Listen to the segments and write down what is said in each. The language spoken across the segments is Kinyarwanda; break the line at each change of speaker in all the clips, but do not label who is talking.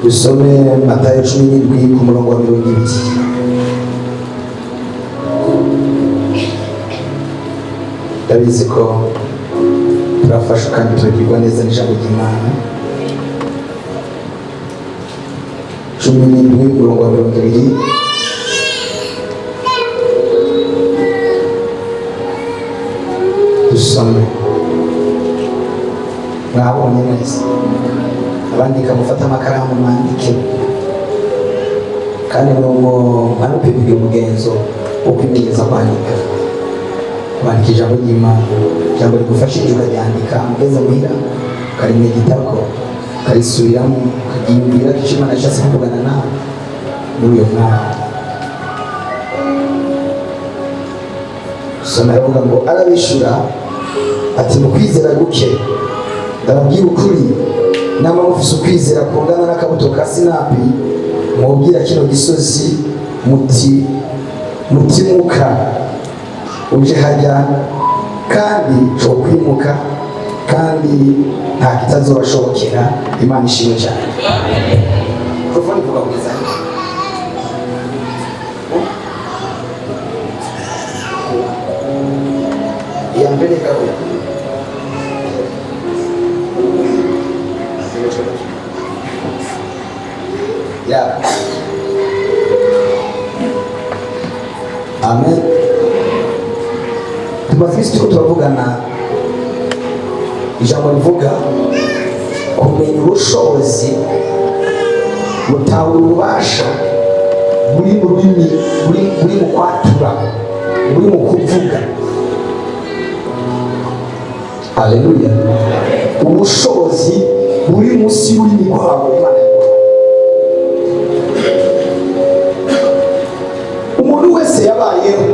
dusome Matayo 17 ku murongo wa 20. Ndabizi ko turafasha kandi turagirwa neza n'ijambo ry'Imana. 17 umurongo wa 20. Dusome. Mwabonye neza. Abandika mufata amakaramu mwandike. Kandi mwanupimira umugenzo wo kwimenyereza kwandika. Kwandika ijambo ry'Imana. Ijambo rigufashije ukaryandika mugeze muhira ukarimeditako ukarisubiramo ukagiyumvira ko icyo Imana ashatse kuvugana nawe muri uyo mwaka. Soma aravuga ngo arabishura ati mu kwizera guke ndababwira ukuri nama mufise ukwizera kungana n'akabuto ka sinapi mwubwira kino gisozi mutimuka uje hajya kandi cyo kwimuka kandi nta kitazobashobokera. Imana ishimwe cyane. Profoni vuga kwiza ya mbere kawe ya amen. Kristo turavugana ijambo rivuga kumenya ubushobozi butawe ububasha buri mu rurimi, buri mu kwatura, buri mu kuvuga. Haleluya. Ubushobozi buri munsi y'ururimi rwawe. Umuntu wese yabayeho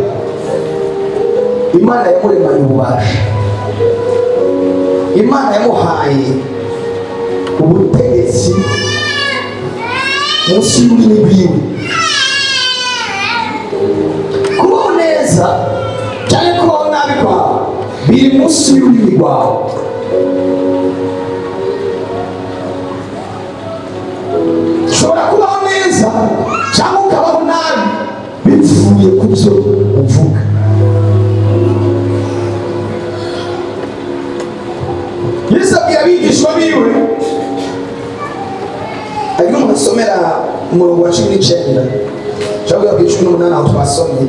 Imana yamuremanye ububasha. Imana yamuhaye ubutegetsi munsi y'ururimi rwiwe. Kubaho neza cyangwa kubaho nabi kwawe biri munsi y'ururimi rwawe. Ushobora kubaho neza cyangwa ukabaho nabi bivuye ku byo uvuga. Yesu abwira abigishwa biwe, ariko musomera umurongo wa 19 cyangwa wa 18 aho twasomye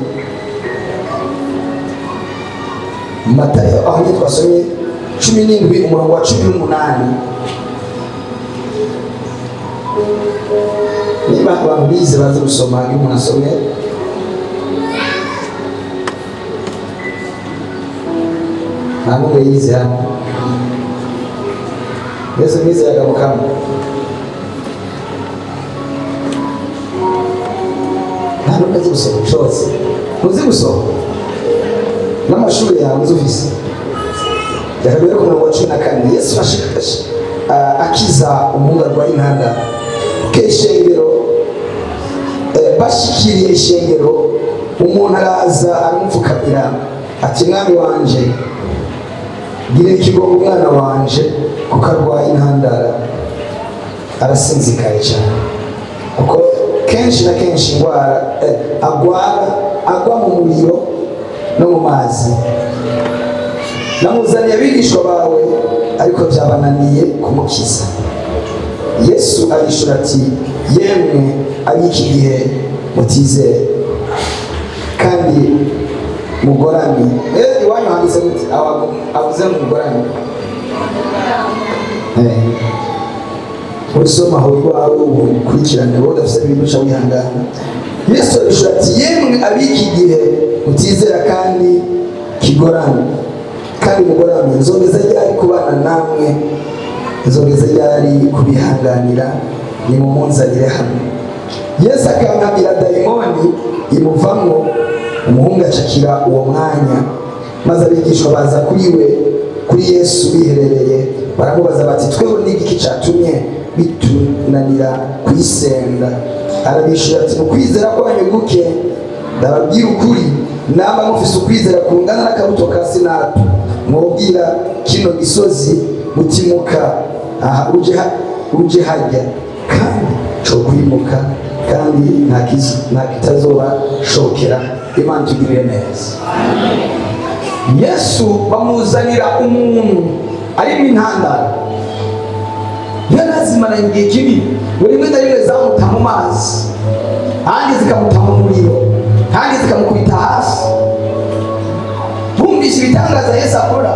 Matayo, aho twasomye 17 umurongo wa 18. Niba abantu bize baze gusoma iyo umuntu asomye ntabwo yize hano. Yesu mwize yagamukamo. Ntabwo kazi gusoma cyose. Muzi gusoma n'amashuri yawe uzufise. Yakabere ku murongo wa 14 Yesu ashikashe akiza umuntu arwaye intanda keshengero. Bashikiriye ishengero umuntu araza aramupfukamira ati mwami wanje gira ikigongo umwana wanje kuko arwaye intandara arasinzikaye cyane. Kuko kenshi na kenshi indwara agwa mu muriro no mu mazi. Namuzaniye abigishwa bawe ariko byabananiye kumukiza. Yesu arishura ati yemwe ari iki gihe mutizere kandi mugorane. Iwanyu handitse gute? Abuze mugorane. Usoma aho iwawe ukurikirane wowe udafite ibintu uca wihangana. Yesu arishura ati yemwe abiki gihe mutizera kandi kigorane kandi mugorane, nzongeza ryari kubana namwe, nzongeza ryari kubihanganira, nimumunzanire hano. Yesu akankabira dayimoni imuvamo, umuhungu acakira uwo mwanya, maze abigishwa baza kuri Yesu biherereye baramubaza bati twewe n'igiki cyatumye bitunanira kuyisenda? Arabishura ati mukwizera kwanyu guke. Ndababwira ukuri namba mufise ukwizera kungana n'akabuto ka sinapi mwubwira kino gisozi mutimuka aha uje hajya kandi cyo kwimuka kandi nta kitazoba shokera. Imana tugirire neza. Yesu bamuzanira umuntu ari mu intandaro, yarazimana igihe kinini, buri rimwe na rimwe zamuta mu mazi, ahandi zikamuta mu muriro, ahandi zikamukubita hasi. Bumvise ibitangaza Yesu akora,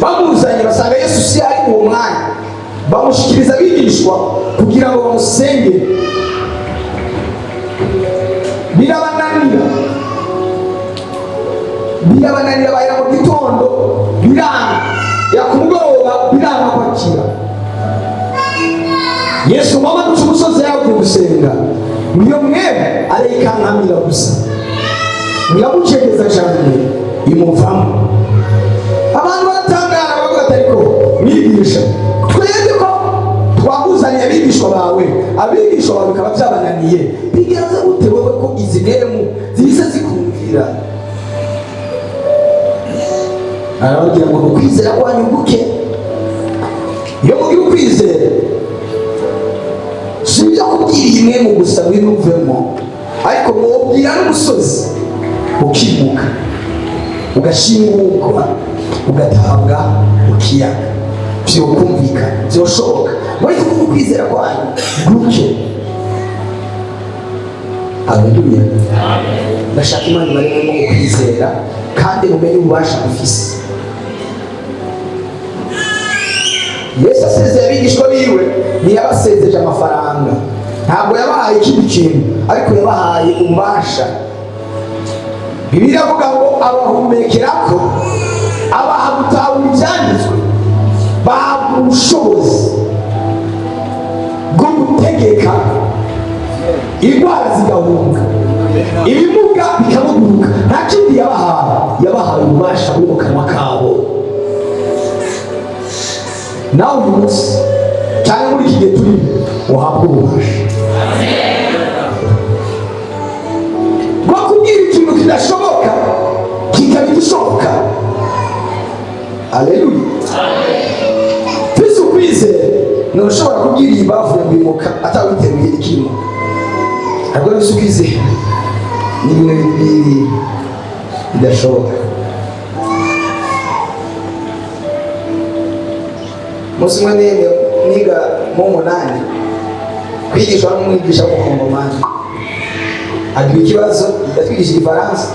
bamuzanye basanga Yesu si ari uwo mwanya, bamushikiriza abigishwa kugira ngo bamusengere. Birabananira bahera mu gitondo biranga, yakumugoroba biranga kwakira. Yesu mama duca umusozi yavuye gusenga, niyo mwebe arekankamira gusa, muramucegeza cyane imuvamo. Abantu baratangara bavuga ati ariko mwigisha, twebwe ko twakuzaniye abigishwa bawe bikaba byabananiye, bigenze gute wowe ko izi ntemu zihise zikumvira? Arabagira ngo ukwizera kwanyu guke. Iyo mugira ukwizera, si ibyo kubwira imwe mu gusa winuvemo, ariko mubwira n'umusozi ukimuka, ugashingurwa, ugatabwa ukiyaga. Byokumvikana, byoshoboka. Muri kumwe ukwizera kwanyu guke. Haleluya. Ndashaka Imana ibarememo ukwizera kandi mumenye ububasha mufise. Yesu asezeye abigishwa biwe, ntiyabasezeje amafaranga, ntabwo yabahaye ikindi kintu, ariko yabahaye ububasha. Bibiliya avuga ngo abahumekerako, abaha gutahura ibyanditswe, bahabwa ubushobozi bwo gutegeka indwara zigahunga, ibimuga bikamuguruka. Nta kindi yabahaye ububasha buri mu kanwa kabo. Nawe uyu munsi cyangwa muri iki gihe turimo uhabwa ububasha bwo kubwira ikintu kidashoboka kikaba igishoboka. Aleluya. Twese ukwizera ntushobora kubwira iyi bavuye ngo imuka atawiteruye ikimuka, ariko twese ukwizera ni ibintu bibiri bidashoboka. Umunsi umwe niga mu 8 kwigishwa n'umwigisha w'umukongomani, agira ikibazo yatwigisha Igifaransa.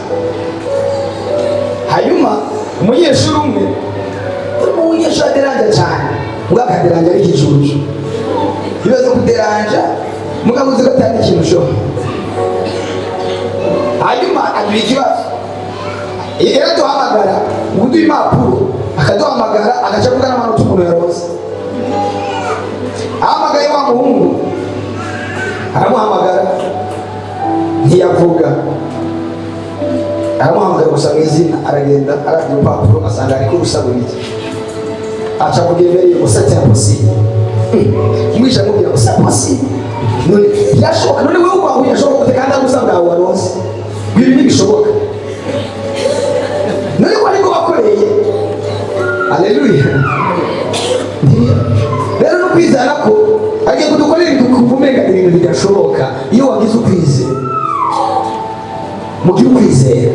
Hanyuma umunyeshuri umwe aderanja cyane, akaderanja ari ikijuju, ibibazo kuderanja mukamuzi ko atari ikintu ushobora. Hanyuma agira ikibazo, yaraduhamagara uduha impapuro, akaduhamagara agaca avuga n'amanota umuntu yaronse. Ahamagaye wa muhungu, aramuhamagara ntiyavuga, aramuhamagara gusa mu izina, aragenda aragira urupapuro asanga ariko rusaburiye. Aca kugira imbere gusa cyapose, umwisha amubwira gusa pose, none byashoboka, none wewe ubaho yashoboka kandi agusanga waronse, ibi ntibishoboka, none ko ariko bakoreye. Aleluya. Rero no kwizera ko agiye kudukorera ibintu ibintu bidashoboka. Iyo wagize ukwizera, mugira ukwizera.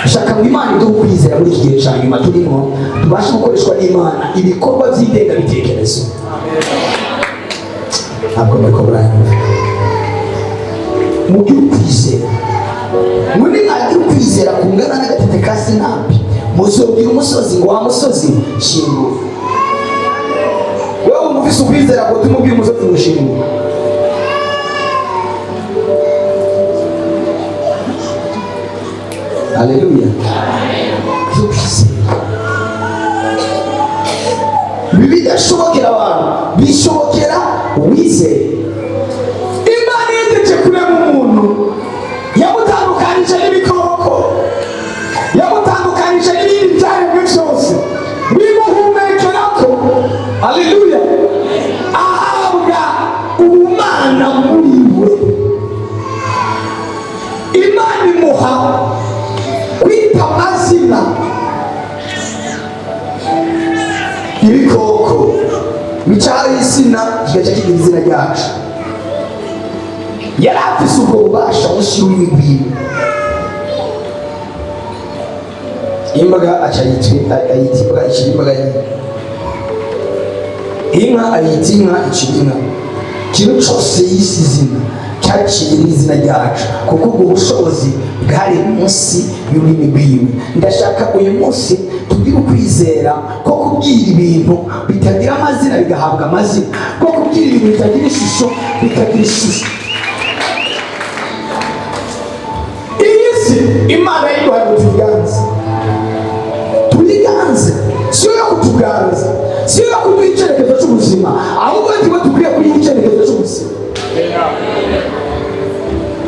Shaka mu Imana iduha ukwizera muri iki gihe cya nyuma turimo, tubashe gukoreshwa n'Imana ibikorwa by'indengabitekerezo. Ntabwo muriko buranyumva. Mugira ukwizera, muri mwagira ukwizera kungana n'agatete ka sinapi, muzobwira umusozi ngo wa musozi shingura. Wewe umufise ukwizera ko tumubwira umusozi ngo shingura. Haleluya. Bidashobokera abantu, bishobokera uwizeye. Imana yegeje kurema umuntu, yamutandukanije n'ibikoko, yamutandukanije n'ibindi byaremwe byose, bimuhumekerako. Haleluya. Ahabwa ubumana muri we. Imana imuha kwita amazina ibikoko, bicaho izina kigaca kigira izina ryacu. Yari afise ubwo bubasha munsi y'ururimi rwiwe. Imbaga aca ayita imbaga, icira imbaga yiwe. Inka ayita inka, icira inka. Ikintu cyose yise izina cyaciye n'izina ryacu, kuko ubwo bushobozi bwari munsi y'ururimi rwiwe. Ndashaka uyu munsi tugire ukwizera ko kubwira ibintu bitagira amazina bigahabwa amazina, ko kubwira ibintu bitagira ishusho bikagira ishusho. Iyi si Imana yiduhaye ngo tuyiganze, siyo yo kutuganza, siyo yo kuduha icyerekezo cy'ubuzima, ahubwo tuba dukwiye kuyiha icyerekezo cy'ubuzima.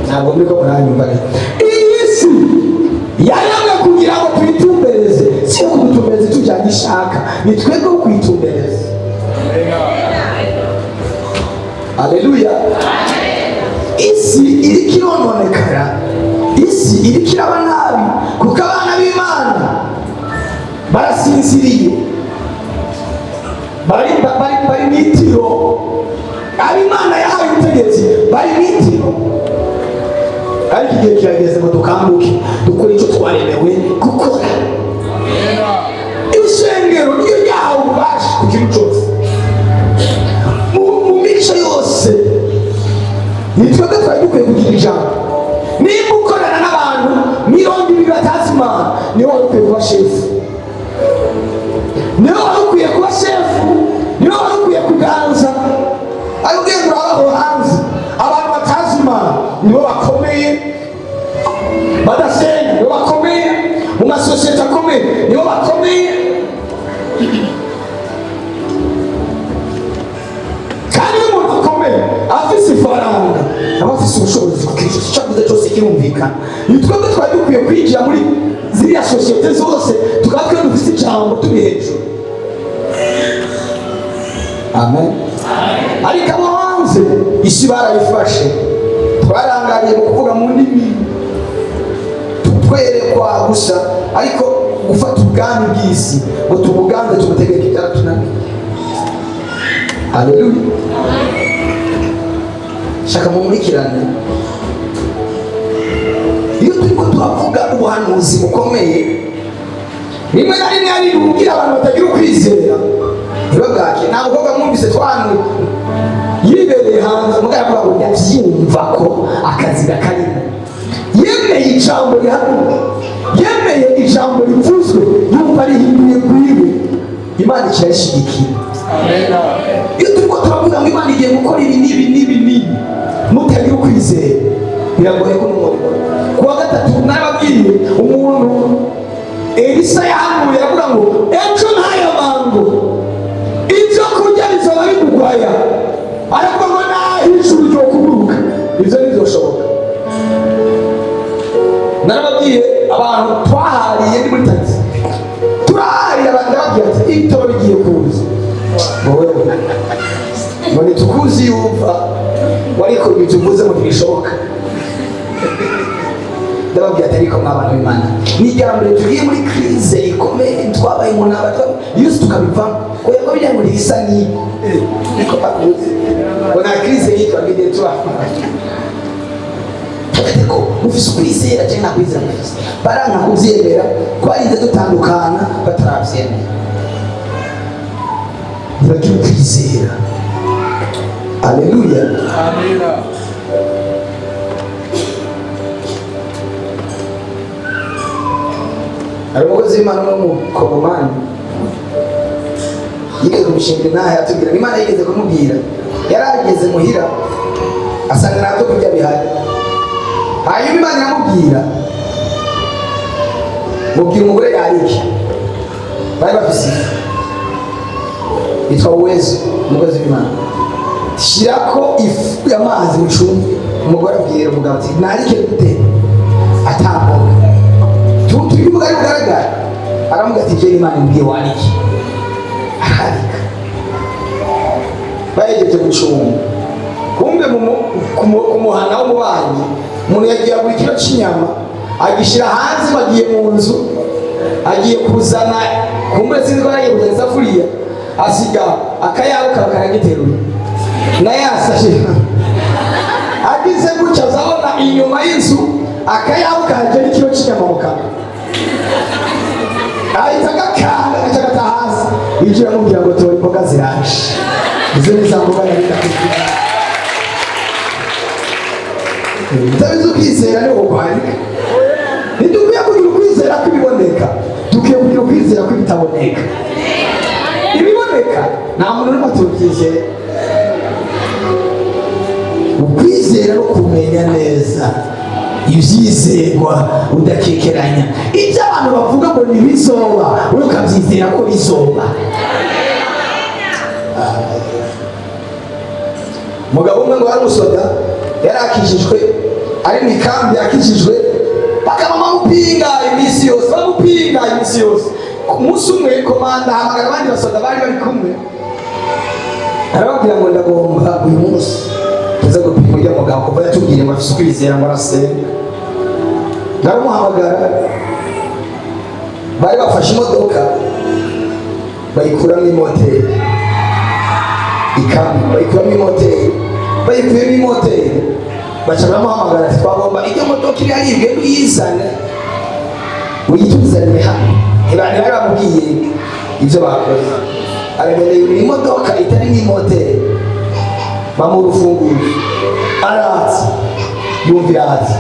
Ntabwo muri ko muranyumva neza. Iyi si yaremwe kugira ngo tuyitumbereze, siyo kudutumbereza tujyanye ishaka, ni twebwe wo kuyitumbereza. Aleluya. Isi iriko irononekara, isi iriko iraba nabi, kuko abana b'Imana barasinziriye, bari n'itiro. Ab'Imana yahaye ubutegetsi bari n'itiro. Ariko igihe kirageze ngo dukanguke dukore icyo twaremewe gukora. Ishengero niyo ryahawe ububasha ku kintu cyose, mu mico yose. Ni twebwe twari dukwiye kugira ijambo. Nimba ukorana n'abantu 200 batazi Imana, niwe wari ukwiye kuba shefu, niwe wari ukwiye kuba shefu, niwe wari ukwiye kuganza. Ari ugenda urabaho hanze abantu batazi Imana nibo bakomeye, badasenga nibo bakomeye, mu masosiyete akomeye nibo bakomeye. Kandi iyo umuntu akomeye afise ifaranga, aba afise ubushobozi ku kintu cyavuze cyose kirumvikana. Ni twebwe twari dukwiye kwinjira muri ziriya sosiyete zose, tukaba twe dufise ijambo turi hejuru. Amen. Ariko abo hanze isi barayifashe, twarangariye mu kuvuga mu ndimi, twerekwa gusa, ariko gufata ubwami bw'isi ngo tubuganze tumutegeke byaratunaniye. Haleluya. Shaka mumurikirane. Iyo turiko turavuga ubuhanuzi bukomeye, rimwe na rimwe ari ubwira abantu batagira ukwizera ntibabwake. Ntabwo koga mwumvise twanwe yibereye hanze mugaya kuba ngo yavyumva ko akazi gakarimo, yemeye ijambo rihanura, yemeye ijambo rivuzwe, yumva rihinduye kwiwe, Imana kirayishigikira. Amen. Iyo turiko turavuga ngo Imana igiye gukora ibi n'ibi mutagira ukwizera, biragoye ko n'umurimo. Kuwa gatatu narababwiye umuntu Elisa yahanuye aravuga ngo ejo ntaya mango ibyo kurya bizaba bimugwaya, aravuga ngo ijuru ryo kuguruka, ibyo ntibizoshoboka. Narababwiye abantu twahariye ni muri taxi, turahariye abantu babwiye ati ibitoro bigiye kuza, ngo ntitukuzi yumva wariko ibyo uvuze ngo ntibishoboka. Ndababwira ati ariko mw'abantu b'Imana, ni ijyambere tugiye muri krize ikomeye twabaye mu ntaba, yose tukabivamo ko yako bijya ngo risa n'ibi niko bakuze ngo nta krize yitwa bide twa ariko ufise ukwizera cyangwa kwizera mufise baranka kuvyemera ko ari dutandukana bataravyemera. Ntibagira ukwizera. Haleluya. Amina. Hari umukozi w'Imana w'umukongomani yigeze kumushingira intahe atubwira, Imana yigeze kumubwira, yarageze muhira asanga ntabyo kurya bihari. Hanyuma Imana iramubwira, mubwira umugore yariki, bari bafise ifu yitwa Uwezo, umukozi w'Imana, shirako ifu y'amazi mu cumbi. Umugore abwira umugabo ati narike gute atamboga tubivuga ari bugaragara. Aramuga ati je Imana imbwiye wariki, ararika. Bayegeje gucunga, kumbe kumuhana w'umubanyi umuntu yagiye agura ikiro cy'inyama agishira hanze, bagiye mu nzu agiye kuzana, kumbe sinzi ko yaragiye kuzana isafuriya asiga akayaruka bakayagiterura na yasashe agize gutya azabona inyuma y'inzu akayaruka haje n'ikiro cy'inyama mu kanwa ahita agakanda agacagata hasi yinjira amubwira ngo tora imboga ziraje izo ni za mboga yarita kugira utabizi ukwizera ni ukwandika ntidukwiye kugira ukwizera kw'ibiboneka dukwiye kugira ukwizera kw'ibitaboneka ibiboneka nta muntu urimo tubyizera ukwizera no kumenya neza ibyizerwa udakekeranya ibyo abantu bavuga ngo ntibizoba wowe ukabyizera ko bizoba umugabo umwe ngo yari umusoda yari akijijwe ari mu ikambi yakijijwe bakaba bamupinga iminsi yose ku munsi umwe komanda ahamagara abandi basoda bari bari kumwe arababwira ngo ndagomba uyu munsi tuze gupima ujya mugabo kuva yatubwiye ngo afise ukwizera ngo arasenga ndaramuhamagara bari bafashe imodoka bayikuramo imoteri ikamyo bayikuramo imoteri bayikuyemo imoteri baca baramuhamagara ati twagomba ijya modoka iri haribwe uyizane uyituzanire hano ntibari bamubwiye ibyo bakoze aragendeye iyi modoka itarimo imoteri bamuha urufunguzo aratse yumvira ati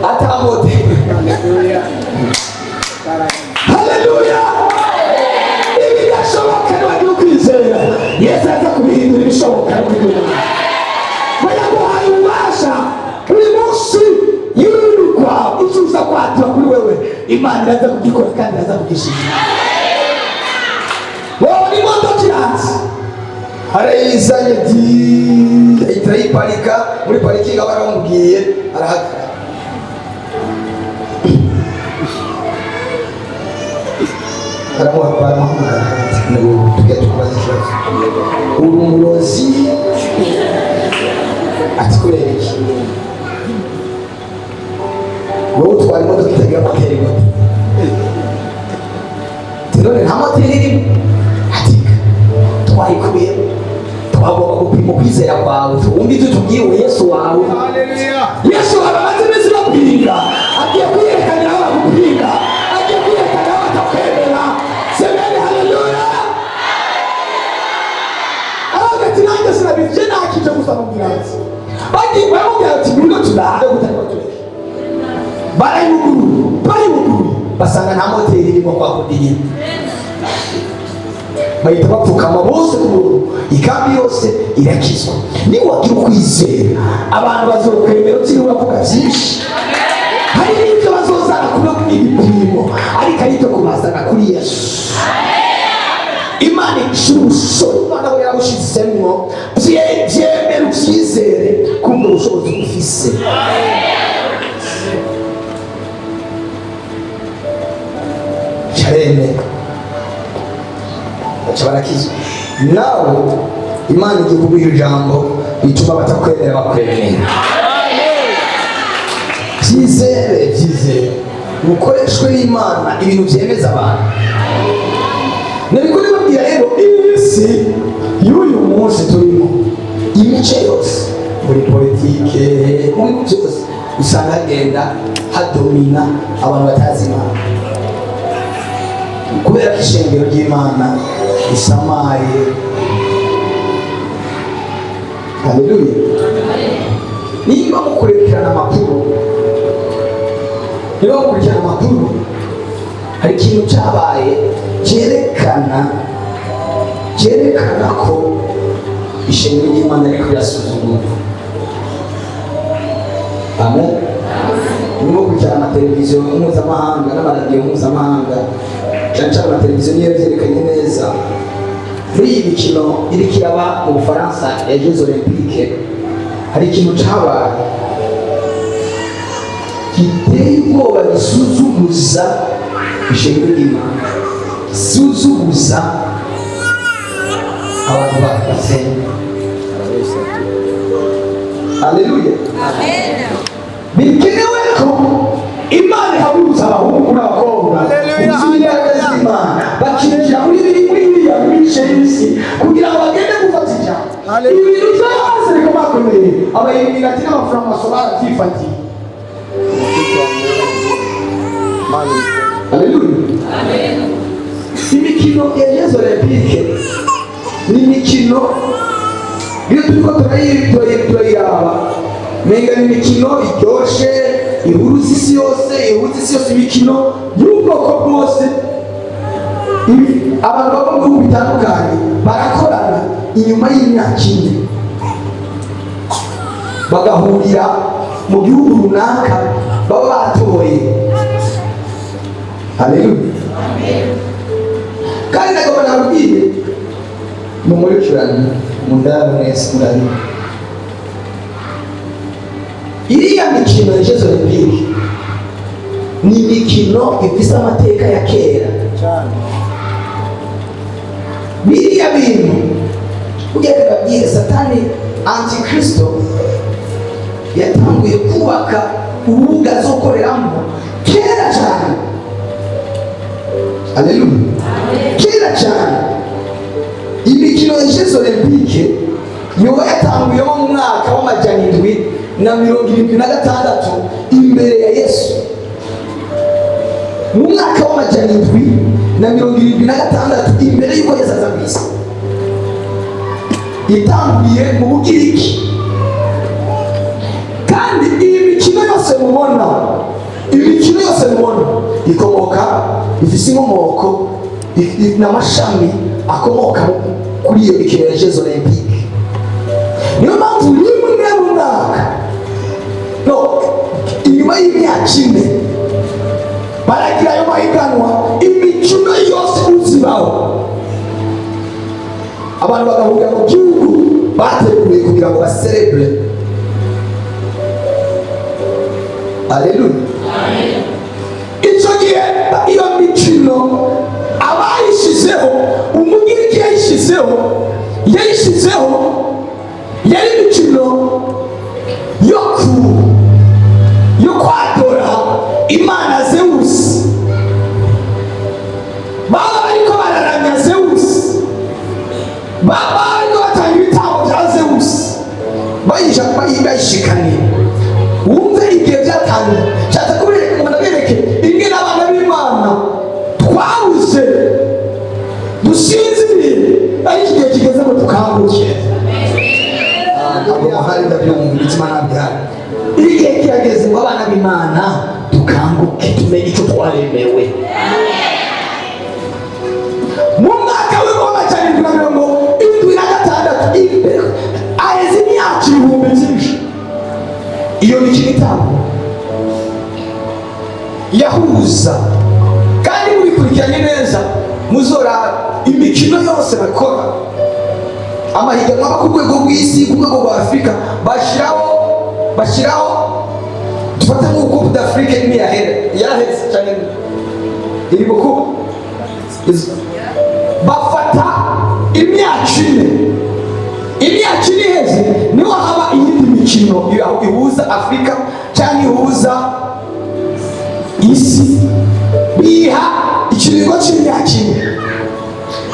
atamoteri haleluya ibidashoboka ntibagira ukwizera yesu aza kubihindura ibishoboka bayaguhaye ububasha buri munsi y'ururukwa icyo uza kwatura kuri wewe imana iraza kugikora kandi iraza kugishimira wowe n'imodoka iratse arayizanye ahita ayiparika muri parikingi aba aramubwiye arahagarara baramuhamagara tujya tukubaza ikibazo uri umurozi ati kubera iki wowe utwara imodoka itagira moteri gute none nta moteri irimo ati twayikubiyemo twagomba gupima ukwizera kwawe wumva ibyo tubwiwe yesu wawe yesu wawe amaze iminsi bamupinga agiye kwiyerekanira aho bagupinga agiye kwiyerekanira aho batakwemera semeni haleluya aravuga ati nanjye sinabije nakije gusa mubwira ati bagiye baramubwira ati ngwino tudahe gutari batureke barayuguru basanga nta moteri irimo kwa kudiye bahita bapfukama bose ku muntu ikambi yose irakizwa niwagira ukwizera abantu bazokwemera ukiri uravuga byinshi hari n'ibyo bazozana kuri ibipimo ariko ari ibyo kubazana kuri yesu imana ishira ubushobozi umwana we yawushizemo byemera ubyizere kumva ubushobozi ufise cyaremera barakizwa nawe imana igiye kuguha ijambo rituma batakwemera bakwemera byizere ukoreshwe n'imana ibintu byemeza abantu nabikore babwira rero isi y'uyu munsi turimo imice yose muri politike mu bintu byose usanga hagenda hadomina abantu batazi imana kubera ko ishengero ry'imana isamaye haleluya niba mukurikirana amakuru hari ikintu cyabaye cyerekana ko ishengero ry'imana ariko rirasuzugurwa amen niba mukurikirana amateleviziyo mpuzamahanga n'amaradiyo mpuzamahanga cyane amateleviziyo niyo byerekanye neza muri iyi mikino iri kiraba mu Bufaransa ya Jeux Olympiques hari ikintu cyabaye giteye ubwoba gisuzuguza ishengero ry'Imana suzuguza abantu basenga haleluya amen bikenewe ko Imana ihabuza abahungu n'abakobwa haleluya bakirira muri isi kugira ngo bagende gufata ijambo. Ibintu byose reka bakomeye abayimigati n'abafuramaso barabyifatiye. Haleluya. Imikino ya Jeux Olympiques ni imikino iyo turiko turayiraba menga ni imikino iryoshe ihuruza isi yose, imikino y'ubwoko bwose. Abantu baba mu bihugu bitandukanye barakorana inyuma y'imyaka ine bagahurira mu gihugu runaka baba batoye. Haleluya. Kandi nagomba nababwire mumurikirane mundaba mwese murari iriya mikino ya Jeux Olympiques ni imikino ifise amateka ya kera cyane. Biriya bintu ugeze babwire Satani Antikristo yatanguye kubaka urubuga azokoreramo kera cyane. Haleluya. Kera cyane. Imikino ya Jeux Olympiques yoba yatanguye mu mwaka w'amajana 776 imbere ya Yesu. Mu mwaka w'amajana 776 imbere y'uko Yesu aza mu isi. Itanguye mu Bugiriki. Kandi iyi mikino yose mubona ikomoka ifise inkomoko n'amashami akomoka kuri iyo mikino ya Jeux Olympiques. Niyo mpamvu rimwe mu mwaka inyuma y'imyaka ine baragira ayo mahiganwa imikino yose uzibaho abantu bagahurira mu gihugu bateguye kugira ngo baserebure. Haleluya. Icyo gihe iyo mikino abayishyizeho umugiriki yayishyizeho yari imikino yo kwadora imana Zeus. Baba bariko bararamya Zeus, baba bariko batanga ibitambo bya Zeus bayishikaniye. Wumve igihe byatangiye cyata kubereka ngo nabereke imwe n'abana b'Imana twabuze dusinziriye ariko igihe kigeze ngo tukanguke. Ntabwo hari ndabyumva imitima ntabyara. Igihe kirageze ngo abana b'Imana tukanguke tumenye icyo twaremewe. Mu mwaka w'amajana 776 imbere aheze imyaka 1000 iyo mikino itanu yahuza. Kandi mubikurikiranye neza muzora imikino yose bakora amahiganwa aba ku rwego rw'isi, ku rwego rwa Afurika bashyiraho dufata nk'uko Coupe d'Afrique imwe yaraheze cyane iri bukuba bafata imyaka ine iheze niho haba iyindi mikino ihuza Afurika cyangwa ihuza isi, biha ikiringo cy'imyaka ine.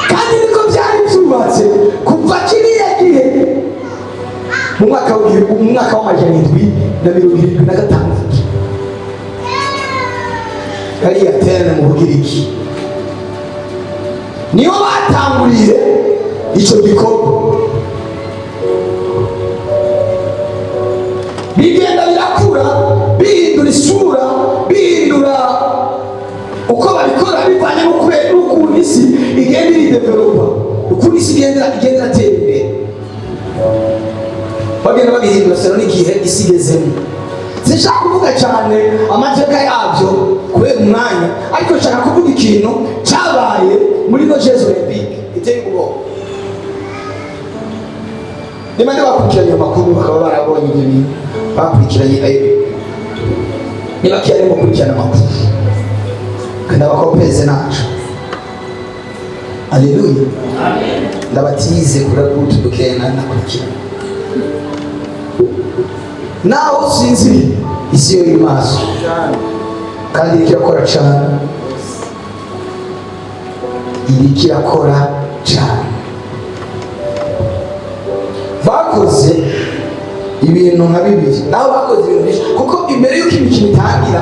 Kandi niko byari byubatse kuva kiriya gihe mu mwaka w'amajana 776 hariya Athene mu Bugiriki niyo batanguriye icyo gikorwa. Bigenda birakura bihindura isura, bihindura uko babikora bivanye n'ukuntu isi igenda iridevelopa, ukuntu isi igenda atera imbere. Bagenda babihindura sero n'igihe isi igezemo. Sinshaka kuvuga cyane amateka yabyo kubera umwanya, ariko nshaka kuvuga ikintu cyabaye muri no Jeux Olympiques iteye ubwoba. Niba bakurikiranye amakuru bakaba barabonye ibyo bintu, bakurikiranye niba kiyarimo kurikirana amakuru kandi abakopeze nacu. Haleluya. Ndabatize kurakutudukena nakurikirana naho sinzi isi yo imaso kandi kirakora cyane, iri kirakora cyane. bakoze ibintu nka bibiri, nabo bakoze ibintu byinshi, kuko imbere y'uko imikino itangira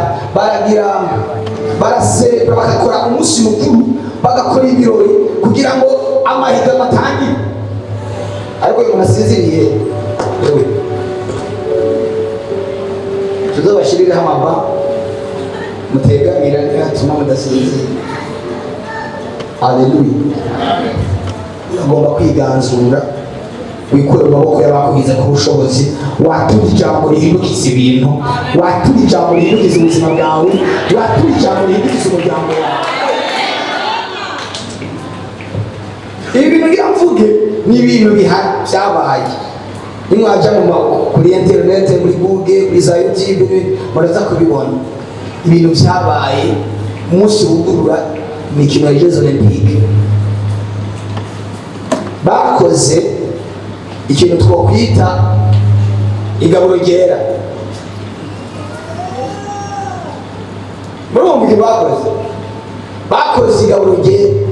barasenga, bagakora umunsi mukuru, bagakora ibirori kugira ngo amahiganwa atangire. ariko uyu muntu asinziriye, yewe tuzobashirireho amaba mutegamira ntihatuma mudasinzira. Haleluya. Ugomba kwiganzura, wikure mu maboko y'abakugize ku bushobozi, watura ijambo rihindukiza ibintu, watura ijambo rihindukiza ubuzima bwawe, watura ijambo rihindukiza umuryango wawe. Ibi bintu ngira mvuge ni ibintu bihari byabaye. Nimwaja kuri internet, muri Google, kuri za YouTube, muraza kubibona ibintu byabaye. Umunsi wugurura imikino ya Jeux Olympiques bakoze ikintu twokwita igaburo ryera. Murumva ibyo bakoze igaburo ryera.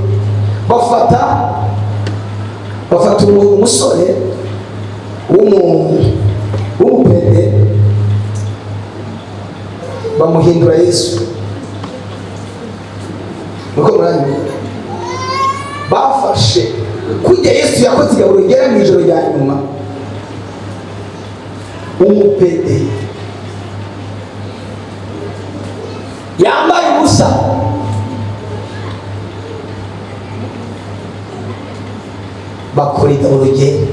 bafata umusore w'umupede bamuhindura Yesu. Nuko muranyuma bafashe kujya Yesu yakoze igaburo ryera mu ijoro rya nyuma, umupede yambaye ubusa, bakora igaburo ryera.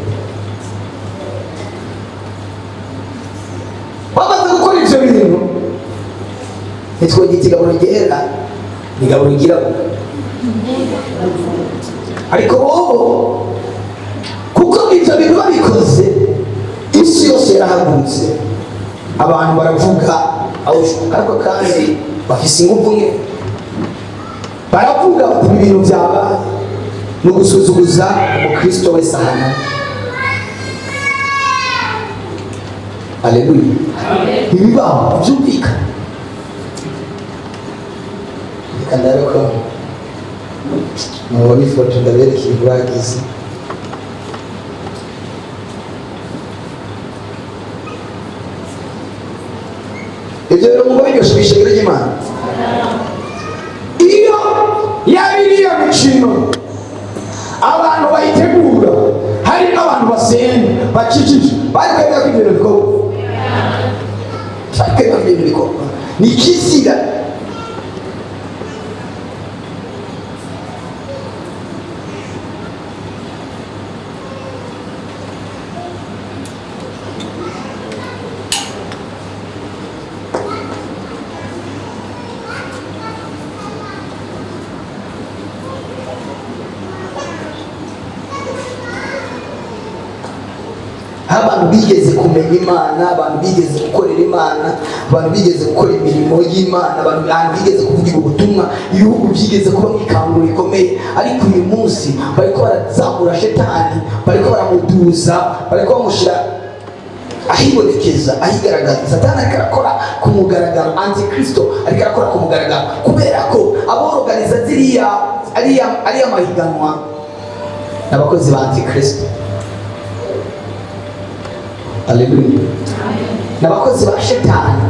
Bamaze gukora ibyo bintu, ntitwogita igaburo ryera, ni igaburo ryirabura. Ariko bobo kuko ibyo bintu babikoze, isi yose yarahagurutse, abantu baravuga, ariko kandi bafise ingufu nke. Baravuga bati ibi bintu byabaye no gusuzuguza umukristo wese ahantu. Haleluya. Ibibaho byumvikana. Kandarako mu bifoto ndabereka ibintu bagize. Ibyo rero ngo biryoshe bishingiro ry'Imana. Iyo yabiriya mikino abantu bayitegura, hari n'abantu basenga bakikije, bari kwemera ko ibintu bikorwa, ni ikizira. Abantu bigeze kumenya Imana, abantu bigeze gukorera Imana, abantu bigeze gukora imirimo y'Imana, abantu bigeze kuvugira ubutumwa, ibihugu byigeze kuba mu ikanguro rikomeye. Ariko uyu munsi bariko barazamura Shetani, bariko baramuduza, bariko bamushyira ahibonekeza, ahigaragaza. Satani ariko arakora ku mugaragaro, Antikristo ariko arakora ku mugaragaro, kubera ko aboroganiza ariya mahiganwa n'abakozi ba Antikristo. Haleluya. N'abakozi ba Shetani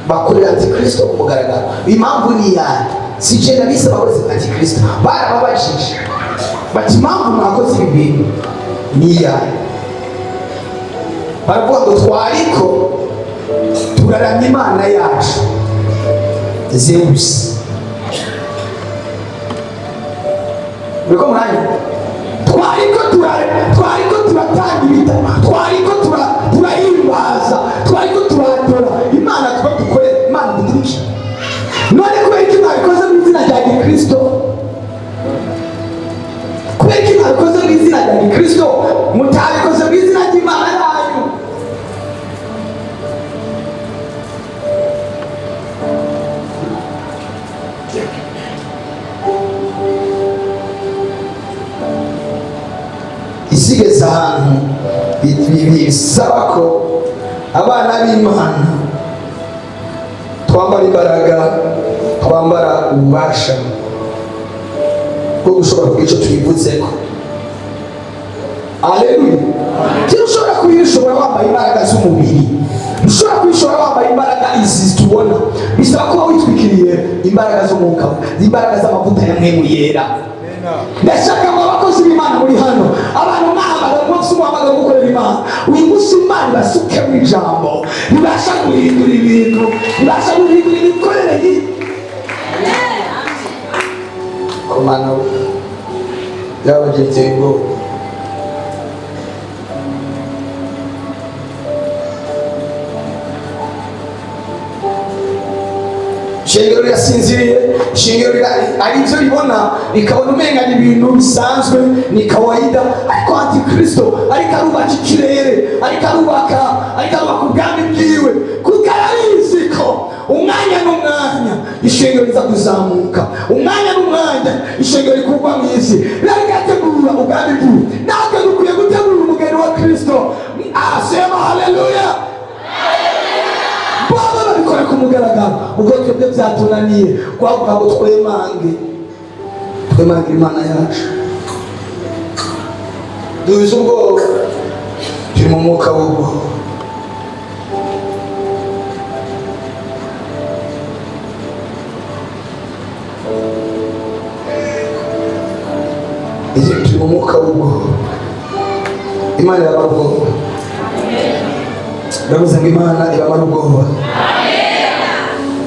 bakorera Antikristo ku mugaragaro. Impamvu ni yayo, si je nabise abakozi ba Antikristo, barababajije bati impamvu mwakoze ibi bintu ni yayo. Baravuga ngo twariko turaramya Imana yacu Zeus. Uriko muranya? Twariko turatanga ibitabo, twariko turahimbaza, twariko turadora Imana, tuba dukorera Imana dukurikira. None kubera iki mwabikoze mu izina rya Gikristo? Kubera iki mwabikoze mu izina rya Gikristo, mutabikoze mu izina ry'Imana yanyu? Isigeze ahantu bisaba ko abana b'Imana twambara imbaraga, twambara ububasha bwo gushobora kugira icyo twivuzeko. Haleluya. Kira ushobora kubishobora wambaye imbaraga z'umubiri, ushobora kubishobora wambaye imbaraga izi tubona, bisaba kuba witwikiriye imbaraga z'umwuka, imbaraga z'amavuta ya mwemu yera. Ndashaka ngo abakozi b'Imana muri hano, abantu mwahamagara umunsi muhamagara gukorera Imana, uyu munsi Imana ibasuke mu ijambo ribasha guhindura ibintu, ribasha guhindura imikorere y'ibintu. Komana y'abagenzi ngo shingiro rirasinziriye, shingiro ari ibyo ribona rikabona umenga ni ibintu bisanzwe, ni kawaida, ariko Antikristo ariko arubaka ikirere, ariko arubaka ubwami bwiwe, kuko arabizi ko umwanya n'umwanya ishingiro riza kuzamuka, umwanya n'umwanya ishingiro rikurwa mu isi, rigategura ubwami bwiwe. Natwe dukwiye gutegura umugeni wa Kristo. Sema haleluya. Baba babikora ku mugaragaro, ubwo twebwe byatunaniye kwavuga ngo twemange Imana yacu, duhize ubwoba, turi mu mwuka w'ubwoba. Turi mu mwuka w'ubwoba. Imana irabara ubwoba. Ndavuze ngo Imana irabara ubwoba.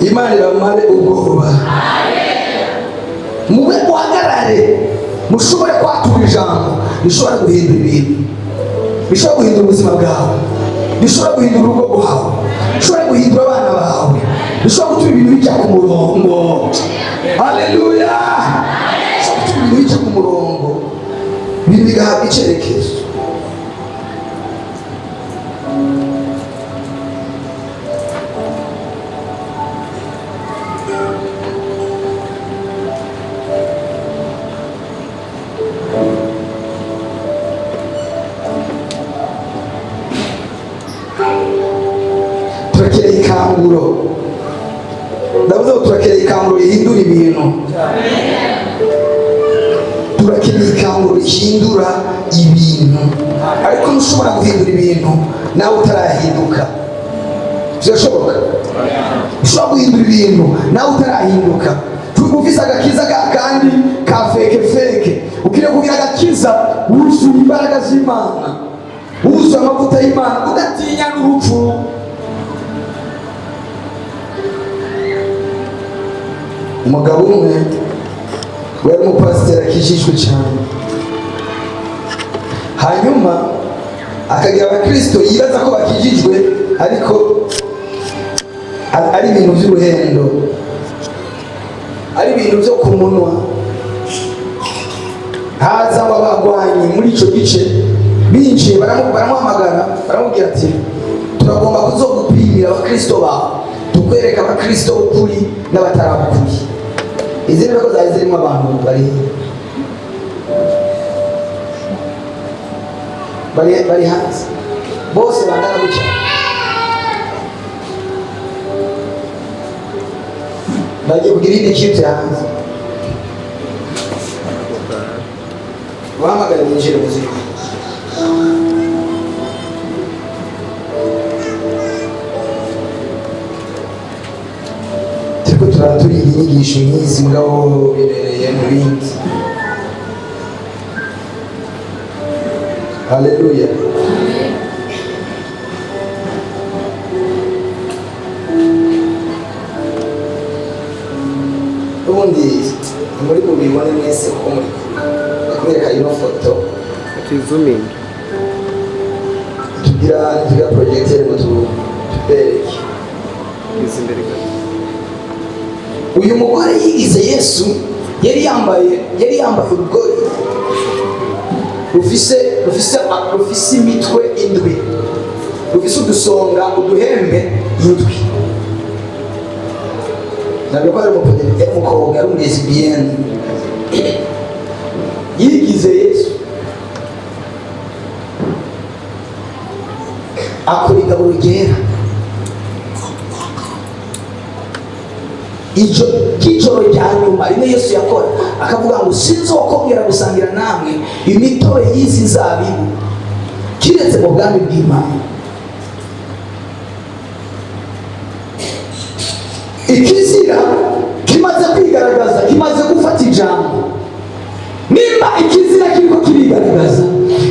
Imana iramare ubwoba. Mube muhagarare, mushobore kwatura ijambo rishobora guhindura ibintu, rishobora guhindura ubuzima bwawe, rishobora guhindura urugo rwawe, rishobora guhindura abana bawe, rishobora gutuma ibintu bijya ku murongo. Haleluya. Rishobora gutuma ibintu bijya ku murongo, ibintu bigahabwa icyerekezo. Turakeneye ikanguro. Ndavuze ngo turakeneye ikanguro rihindura ibintu. Turakeneye ikanguro rihindura ibintu, ariko ntushobora guhindura ibintu nawe utarahinduka. Birashoboka? Ushobora guhindura ibintu nawe utarahinduka. Ufise agakiza kandi ka feke, ukwiye kugira agakiza wuzuye imbaraga z'Imana, wuzuye amavuta y'Imana, udatinya n'urupfu. Umugabo umwe wari umupasiteri akijijwe cyane, hanyuma akagira abakristo yibaza ko bakijijwe, ariko ari ibintu by'uruhendo, ari ibintu byo ku munwa. Haza abagwanyi muri icyo gice binjiye, baramuhamagara, baramubwira ati turagomba kuzogupimira abakristo bawe, tukwereka abakristo ukuri n'abatarabukuri. Izi ni ko zari zirimo abantu bari hanze, bose bangana gutya, bagiye kugira indi kipe hanze, bahamagara binjire mu ziko. Turiko turaturiye inyigisho nk'izi, mugabo bibereye mu bindi. Haleluya. Ubundi muri mubibone mwese ko muri kubereka ino foto
tuzooming,
tugira projecteur ngo tubereke
izi imbere gato.
Uyu mugore yigize Yesu, yari yambaye urugori rufise imitwe indwi, rufise udusonga, uduhembe indwi. Ntabwo ari umukobwa, ari umulesbiyene. Yigize Yesu, akora igaburo ryera. ry'ijoro rya nyuma rimwe Yesu yakora akavuga ngo sinzokongera gusangira namwe imitobe y'izi zabibu kiretse mu bwami bw'Imana. Ikizira kimaze kwigaragaza, kimaze gufata ijambo. Nimba ikizira kiriko kirigaragaza,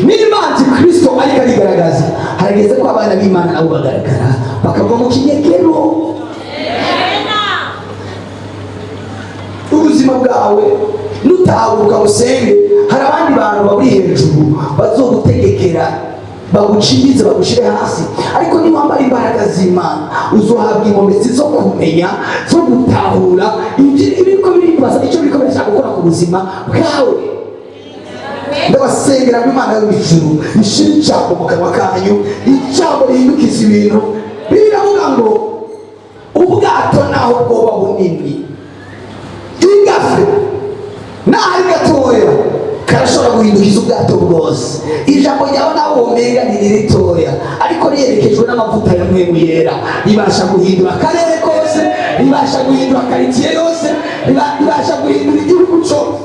nimba Antikristo ariko arigaragaza, harageze ko abana b'Imana nabo bagaragara bakava mu kinyegero. Ubuzima bwawe nutahaguruka usenge, hari abandi bantu bari hejuru bazogutegekera, bagucirize, bagushire hasi. Ariko niba wambara imbaraga z'Imana uzohabwa inkomezi zo kumenya, zo gutahura ibiriko biribaza icyo biriko birashaka gukora ku buzima bwawe. Ndabasengera ngo Imana yo mw'ijuru ishire ijambo mu kanwa kanyu, ijambo rihindukiza ibintu. Biravuga ngo ubwato naho bwoba bunini, igafe naho ari gatoya karashobora guhindukiza ubwato bwose. Ijambo ryawe nawe womenga ni ritoya, ariko riherekejwe n'amavuta ya Mpwemu Yera ribasha guhindura akarere kose, ribasha guhindura karitsiye yose, ribasha guhindura igihugu cyose.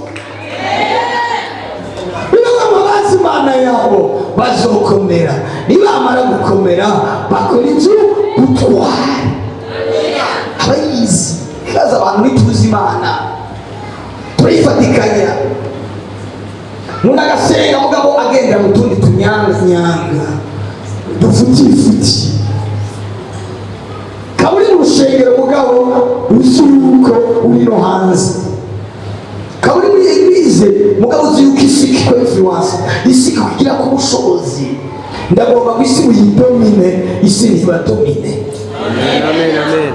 Abazi Imana yabo bazokomera, nibamara gukomera bakora ibyo gutwara. Abayizi baza abantu nituzi Imana turifatikanya. Muna gasenga mugabo agenda mu tundi tunyanga dufutifuti, kaburi mu rushengero mugabo usuko uri no hanze, kaburi muri eglise mugabo uziyuka isi ko influence, isi kugira ku bushobozi. Ndagomba kwisi muyidomine, isi ntibadomine.
Amen, amen, amen.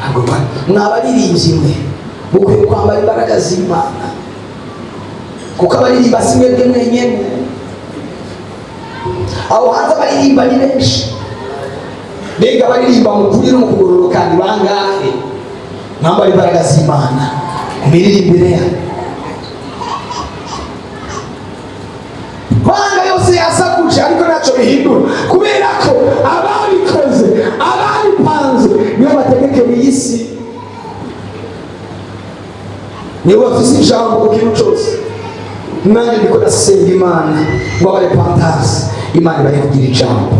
Agomba mwabaririmbyi mwe mukwiye kwambara imbaraga z'Imana, kuko abaririmba si mwebwe mwenyene. Aho hanze abaririmba ni benshi, mbega abaririmba mu kuri no mu kugororoka ni bangahe? Mwambara imbaraga z'Imana mumiririmbire ya banga yose yasakuje, ariko ntacyo bihindura, kubera ko ababikoze, ababipanze niyo bategekera iyi si, niyo bafise ijambo ku kintu cyose. Nanjye ndiko ndasenga Imana ngo abare pantasi Imana bari kugira ijambo.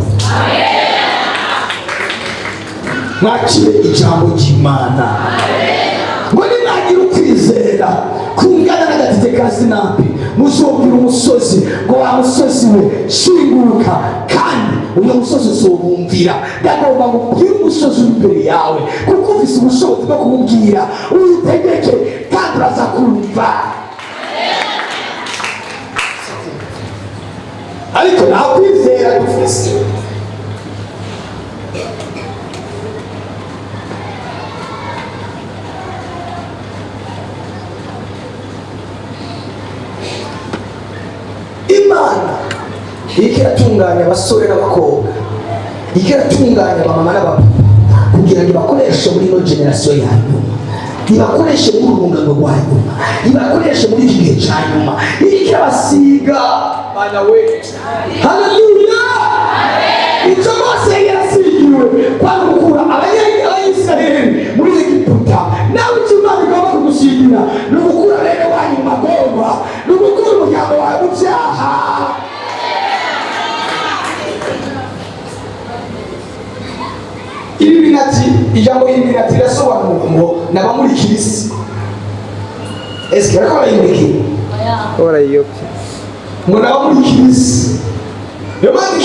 Mwakire ijambo ry'Imana, ngo nimwagira ukwizera kungana n'agatete ka sinapi, muzobwira umusozi ngo wa musozi we shinguruka, kandi uyo musozi uzobumvira. Ndagomba kubwira umusozi uri imbere yawe, kuko ufise ubushobozi bwo kumubwira uyitegeke, kandi uraza kumva. Ariko nta kwizera dufise. Imana ikiratunganya abasore n'abakobwa, ikiratunganya abamama n'abapapa, kugira ngo bakoreshe muri ino generasiyo ya nyuma, ibakoreshe muri urungano rwa nyuma, ibakoreshe muri iki gihe cya nyuma, ikabasiga. Bana we, haleluya! Icyo Mose yarasigiwe kwari gukura Abanyisiraheli muri Egiputa. Nawe icyo Imana igomba kugusigira ni ugukura bene wanyu mu magorwa, ni ugukura umuryango wawe mu byaha. Illuminati, ijambo Illuminati rirasobanura ngo n'abamurikira isi. Ese bariko barayimurikira?
Barayiyobya.
Ngo n'abamurikira isi. Niyo mpamvu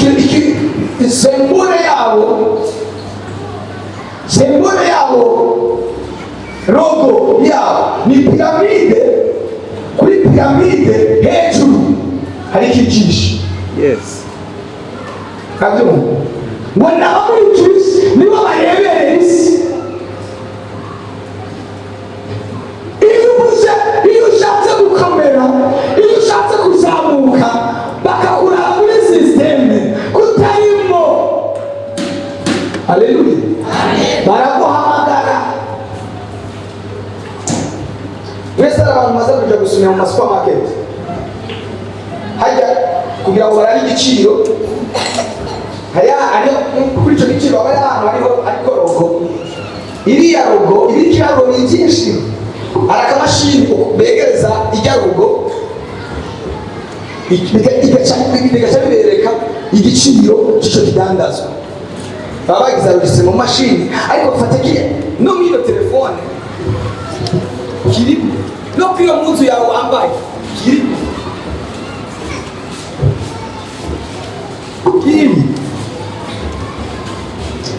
sembole yabo logo yabo ni piramide. Kuri piramide hejuru hari ikijisho.
Yes.
Kabyo ngo n'abamurikira isi nibo barebera isi. Iyo ushatse gukomera, iyo ushatse kuzamuka, bakakura muri systeme kutarimo. Haleluya. Baraguhamagara. Wese abantu maze kuja gusumira mu supermarket, hajya kugira ngo barari igiciro, haya ari kuri icyo giciro aba ahantu ariko logo. iriya rogo iri rogo ni byinshi, hari akamashini begereza ijya rogo bigaca bibereka igiciro cy'icyo kidandazwa. Baba bagize rugise mu mashini, ariko bafata kiriya no muri iyo telefone kirimo, no kuri iyo munzu yawe wambaye kirimo.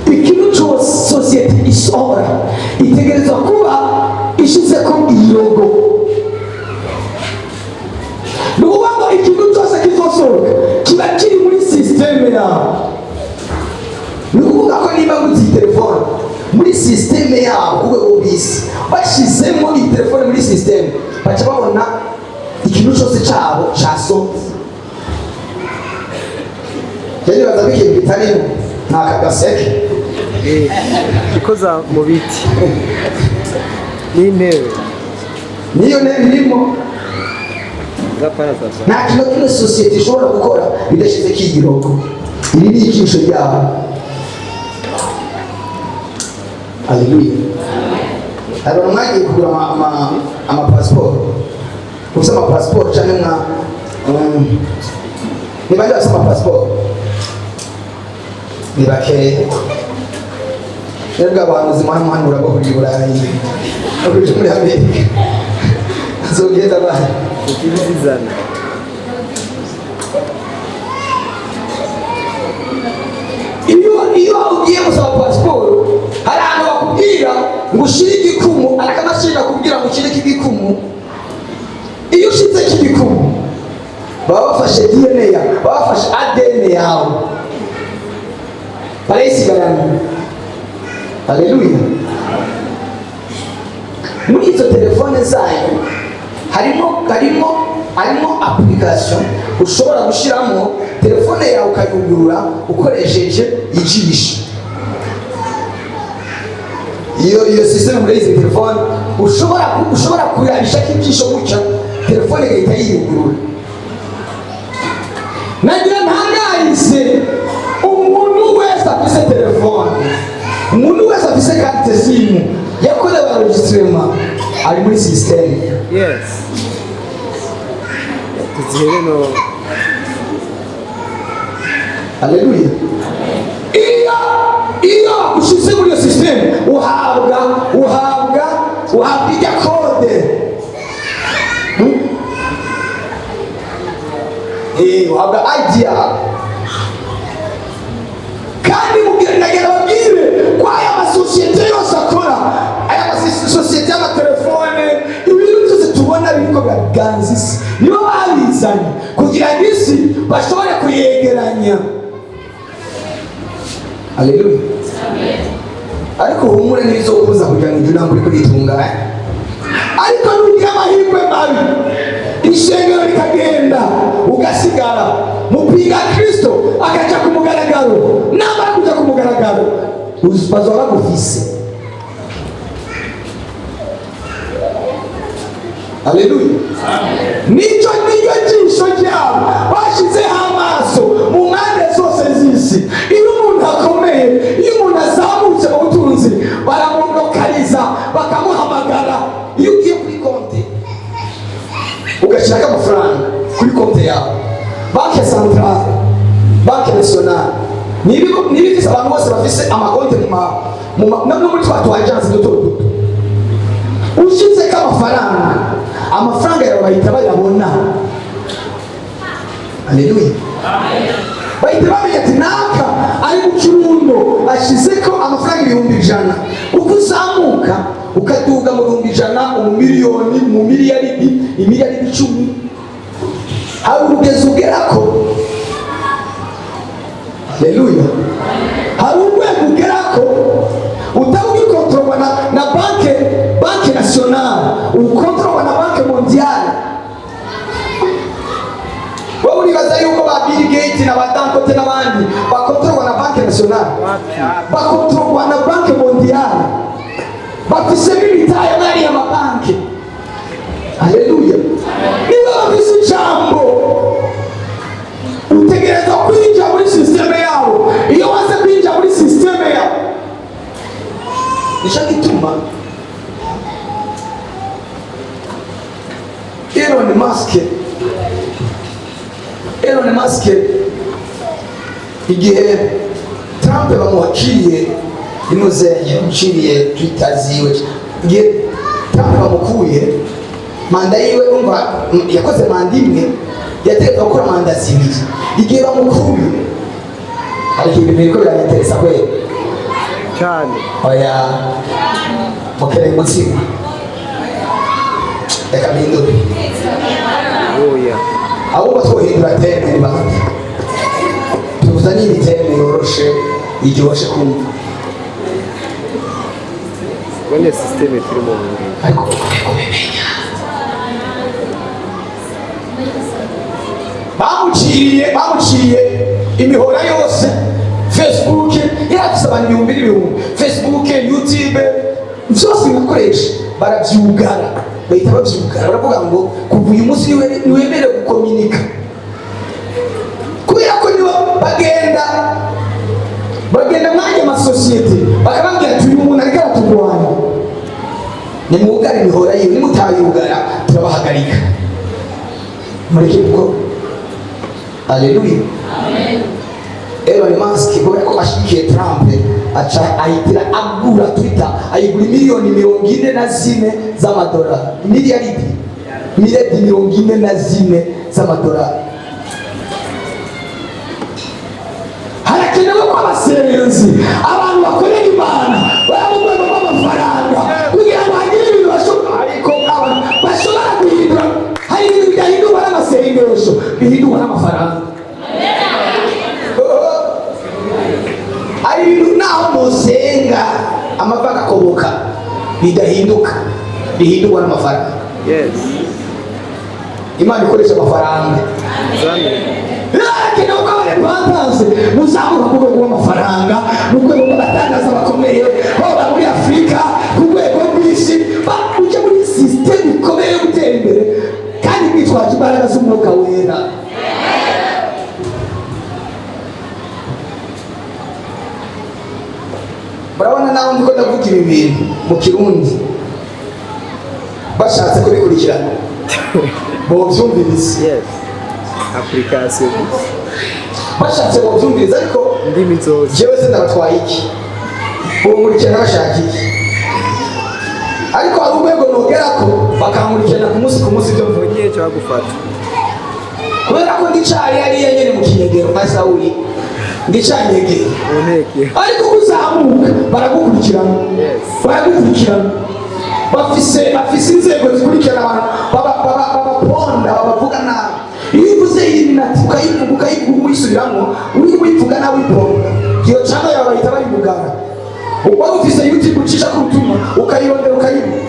Ikintu cyose sosiyete isohora itegereza kuba ishize ko iyogo. Ni ukuvuga ngo ikintu cyose kizosohoka kiba kiri muri sisiteme yawe. Ni ukuvuga ko niba nguzi telefone muri sisiteme yawe ku rwego rw'isi, bashyizemo iyi telefone muri sisiteme, baca babona ikintu cyose cyabo cyasohotse. Rero baza bikintu bitarimo ni aka gaseke
ikoza mu biti n'intebe,
niyo ntebe irimo. Nta kintu kimwe sosiyete ishobora gukora bidashyize k'igirogo. Iri ni ijisho ryawe. Haleluya. Abantu mwagiye kugura amapasiporo, ufite amapasiporo cyangwa ni bande bafite amapasiporo? Ni bakeya. Rero abantu zimuhanura bahuriye i Burayi bahuriye muri Amerika azogenda bahe
ukibizana.
Iyo ugiye gusaba pasiporo, hari ahantu bakubwira ngo ushyire igikumu, ariko akamashini bakubwira ngo ushyire igikumu. Iyo ushize igikumu baba bafashe DNA yawe, baba bafashe ADN yawe barayisigarana. Haleluya. Muri izo telefone zayo harimo application ushobora gushyiramo telefone yawe ukayugurura ukoresheje ijisho. Iyo system muri izi telefone ushobora kurabisha k'ijisho gutya, telefone igahita yiyugurura. Nagira ntangarize umuntu wese afise telefone, umuntu wese afise carte SIM yakorewe enregistrement ari muri system.
Yes. Tuzireno.
Haleluya. Iyo ushize muri iyo system uhabwa ijya code. Uhabwa ID. Kandi mugerageza babwire ko aya masosiyete yose akora, aya masosiyete y'amatelefone, ibintu byose tubona biriko biraganza isi, nibo babizanye kugira ngo isi bashobore kuyegeranya. Haleluya. Ariko humure ntibizokubuza kugira ngo ujye uri kuritunganya. Ariko nugira amahirwe mabi, ishengero rikagenda ugasigara, mupiga Kristo akaja ku mugaragaro, namara kuja ku mugaragaro bazaba bagufise. Haleluya. Nico jisho ryabo bashizeho amaso mu mpande zose z'isi. Iyo umuntu akomeye, iyo umuntu azamutse mu butunzi, baramundokariza bakamuhamagara. Iyo ugiye kuri konti ugashyirako amafaranga kuri konti yawe, banki centrale, banki nationale, nibifise abantu bose bafise amakonti no muri twa tuajansi duto duto, ushizeko amafaranga yawe bahita bayabona. Haleluya. Bahita bamenya ati naka ari mu Kirundo ashizeko amafaranga 100,000. Uko uzamuka ukaduga mu 100,000, mu miliyoni, mu miliyaridi, imiliyaridi 10, hari urugendo ugerako. Haleluya. Hari urwego ugerako utawikontorwa na banki nationale, ukontorwa na banki mondiale. Wowe uribaza yuko ba Bill Gates na ba Dangote n'abandi bakontorwa na banki nationale, bakontorwa na banki mondiale, bafise n'ibitaye n'ariya mabanki. Haleluya. Niba bafise ijambo utegereza kwinjira muri systeme yabo. Iyo waze kwinjira muri systeme yabo, nishaka Elon Musk igihe Trump bamuhakiriye inozenye uciriye Twitter ziwe, igihe Trump bamukuye manda yiwe, umva yakoze manda imwe, yategeka gukora manda zibiri. Igihe bamukuye hari ibintu biriko biranteresa kweli
cyane.
oya mukere mutsima reka mpindure
Oya.
ahubwo twohindura teme bakati tuzanye ibiteme yoroshe iryoshe kumva
Bone systeme turimo muri.
ariko kubimenya bamuciye imihora yose. Facebook yarafise abantu ibihumbi n'ibihumbi, Facebook, YouTube byose birakoresha, baravyugara, bahita bavyugara, baravuga ngo kuva uyu munsi niwemerewe gukominika, kubera ko nibo bagenda mwanya amasosiyete bakababwira ati uyu muntu ariko aratugwana, nimwugare imihora yiwe, nimutayugara turabahagarika. Mureke kuko Haleluya. Amen. Elon Musk kubera ko ashikiye Trump aca ahitira agura Twitter, ayigura miliyoni 44 z'amadolari, miliyaridi 44 z'amadolari. Harakenewe ko abaserenzi, abantu bakorera Imana baramugwego rw'amafaranga kugira ngo hagire ibintu ariko bashobora guhindura. Hari ibintu bidahindurwa n'amasengesho, bihindurwa n'amafaranga. Hari ibintu naho musenga amava agakoboka bidahindurwa n'amafaranga.
Yes.
Imana ikoresha amafaranga. Hakenewe ko abanyabantaze muzamuka ku rwego rw'amafaranga, mu rwego rw'abatangaza bakomeye baba muri Afurika, ku rwego rw'isi, ujya muri sisiteme ikomeye yo gutera imbere kandi mwitwaje imbaraga z'umwuka wera. Murabona nawe ndiko ndavuga ibi bintu mu Kirundi bashatse kubikurikirana bovyumviriza.
Yes. Application.
Bashatse bovyumviriza, ariko
Ndimi zose.
jewe se ndabatwaye iki? Bomurikirana bashaka iki? Ariko hari urwego nogerako bakankurikirana ku munsi byo
Mvunye cyo gufata.
kubera ko ndicari yari nyene mu kinyegero nka Sawuli, ndicanyegera.
Oneke.
Ariko kuzamuka baragukurikirana.
Yes.
Baragukurikirana. Bafise inzego zikurikirana abantu babaponda babavuga nabi. Iyo uvuze iyi minati ukayivuga uyisubiramo, uri kuyivuga nawe iponda, iyo channel yawe bahita bayivugana. Uba ufise YouTube ucisha ku rutumwa ukayirondera ukayivuga,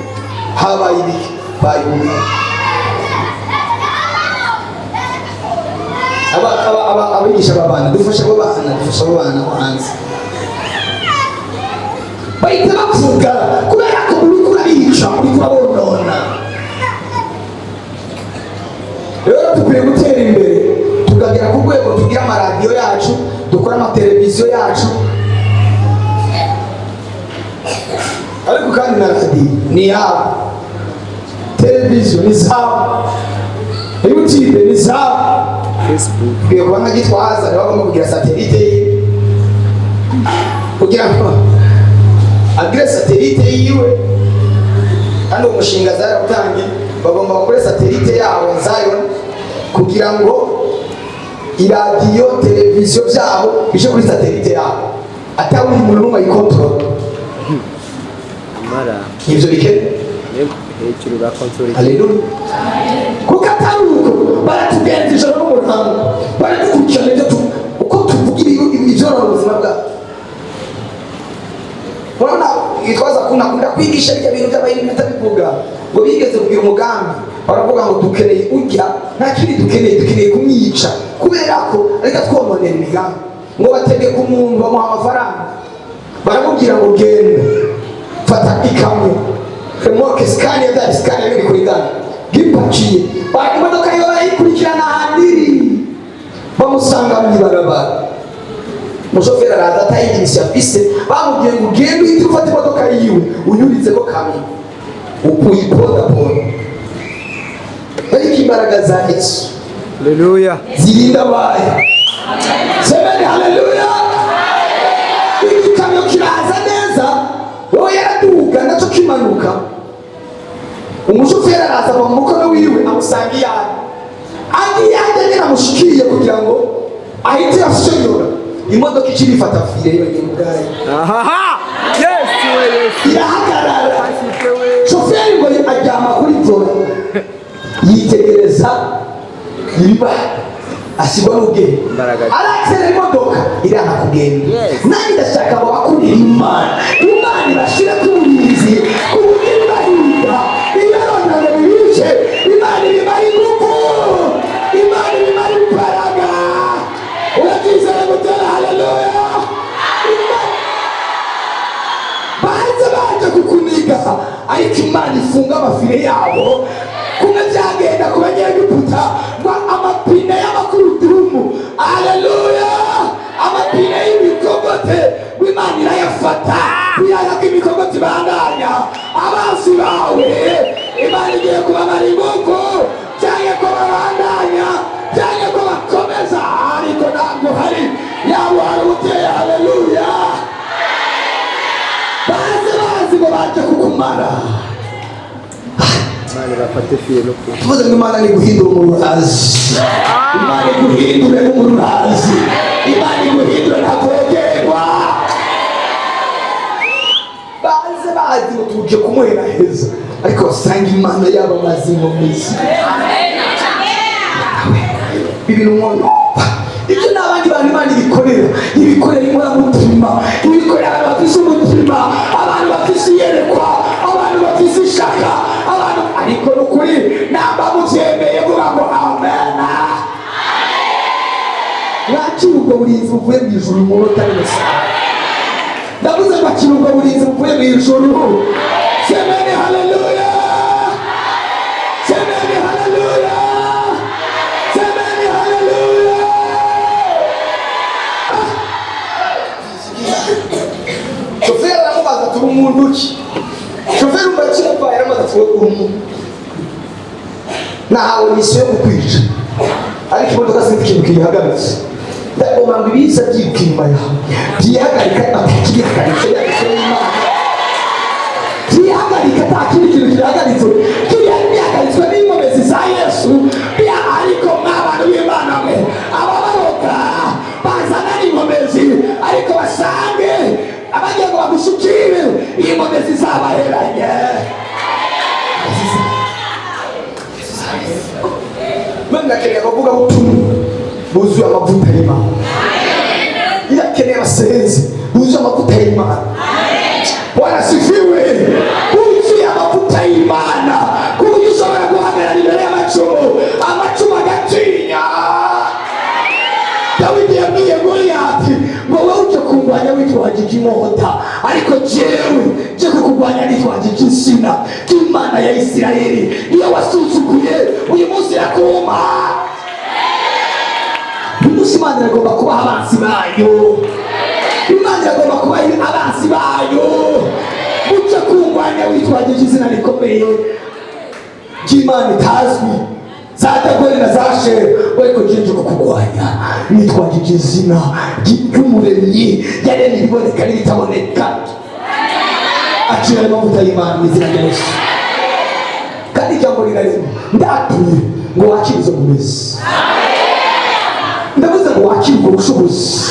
habaye ibiki bayivuga. Abigisha babana dufasha abana hanze bahita bavuga kubera ko uri kurica, uri kurabonona. Rero dukwiye gutera imbere tukagera ku rwego tugira amaradiyo yacu, dukora amateleviziyo yacu, ariko kandi na radiyo ni yabo, televiziyo ni zabo, YouTube ni zabo,
Facebook.
Kwiye kuba nka Gitwaza rero bagomba kugira satelite yiwe kugira ngo agire satelite yiwe, kandi umushinga zarawutangiye, bagomba gukora satelite yawe Zion kugira ngo iradiyo televiziyo byabo bije kuri satelite yabo, atawundi muntu n'umwe ayikontorora.
Mara.
Ivyo bikene
Hejuru ba control.
Haleluya. Kuko ataruko baratugenza ijoro n'umurango, baradukurikirana ibyo uko tuvuga ibyoro mu buzima bwacu. Urabona Gitwaza akunda kwigisha ibyo bintu by'abayini atabivuga ngo bigeze kugira umugambi, baravuga ngo dukeneye urya, nta kindi dukeneye kumwica, kubera ko ariko twononera imigambi. Ngo bategeka umuntu bamuha amafaranga, baramubwira ngo genda fata ikamyo remoke skania da skania biri kuri gana gipakiye, imodoka yo barayikurikirana ahandi bamusanga mu barabara. Umushoferi araza atayigirisha afise, bamubwiye ngo ugende uhite ufata imodoka yiwe unyurize ko kamyo ukuyiponda. Ariko imbaraga za Yesu
Haleluya.
zirinda abaye. Semeni haleluya. Igikamyo kiraza neza, wowe yaraduga nacyo kimanuka, umushoferi araza mu mukono wiwe amusanga iyawe, andi yajya nyine amushikiye kugira ngo ahite ashonyora imodoka ikiri ifata fire yonyine ubwayo. Irahagarara, shoferi ngo ajyama kuri vora yitegereza iriba ashyirwa n'ubwenge, arakera imodoka iranga kugenda. Nanjye ndashaka ngo bakurire Imana ibashyire ku burinzi ku buryo ibahinda ibarondana bibice, Imana ibimara ingufu, Imana ibimara imbaraga. Urabyizera gutera haleluya. Baje kukuniga ariko Imana ifunga amafire yabo. Kumwe byagenda ku banyegiputa ngo amapine y'amakurudumu, haleluya, amapine y'imikogote w'Imana irayafata kuyaga ko imikogote ibandanya abansi bawe. Imana igiye kubamara ingufu, cyangwa ko babandanya cyangwa ko bakomeza, ariko ntabwo hari yabo hari uteye haleluya. Bazi ngo baje kukumara.
Imana irafata fiye no ku.
Tuvuze ngo Imana ni guhindura umururazi, Imana iguhindure umururazi, Imana iguhindure ntakogerwa. Bazi ngo tuje kumuhera heza, ariko basanga Imana yabamaze inkomezi. Ibintu umuntu ibyo n'abandi bantu Imana ibikorera inkoramutima, ibikorera abantu bafise umutima, abantu bafise iyerekwa, abantu bafise ishaka, abantu ariko n'ukuri namba muvyemeye vuga ngo amena. Wakira ubwo burinzi buvuye mu ijuru mu munota wese. Ndavuze ngo wakira ubwo burinzi buvuye mu ijuru. Semeni haleluya, semeni haleluya, semeni haleluya. Shoferi aramubaza turi umuntu ki? Shoferi umukira kwa yaramaze turi umuntu. Nahawe misiyo yo kukwica, ariko imodoka sinzi ikintu kiyihagaritse. Ndagomba ngo ibiza byiruka inyuma yawe byihagarika, byihagarika Imana, byihagarika nta kindi kintu kihagaritse. Kiriya bihagaritswe n'inkomezi za Yesu. Ariko mw'abantu b'Imana mwe ababaroga bazana n'inkomezi, ariko basange abagiye ngo bagushukire iyi nkomezi zabaheranye. Ndakeneye abavuga butumwa buzuye amavuta y'Imana. Ndakeneye abasenzi buzuye amavuta y'Imana. Wanasifiwe, buzuye amavuta y'Imana ku buryo ushobora guhagarara imbere y'amacumu agatinya. Dawidi yabwiye Goliyati ngo wowe uje kurwanya witwajije inkota, ariko jewe nje kukurwanya nitwajije insina y'Imana ya Isirayeli. Iyo wasuzuguye uyu munsi irakuma. Uyu munsi Imana iragomba kubaha abansi bayo, Imana iragomba kubaha abansi bayo. Uje kurwanya witwajije izina rikomeye ry'Imana itazwi, za Dagoni na za Sheru, ariko nje kukurwanya nitwajije izina ry'Umuremyi yaremye ibiboneka n'ibitaboneka. Akira amavuta y'Imana mu izina rya Yesu. Kandi ijambo rirarema, ndatuye ngo wakire izo nkomezi. Ndavuze ngo wakire ubwo bushobozi.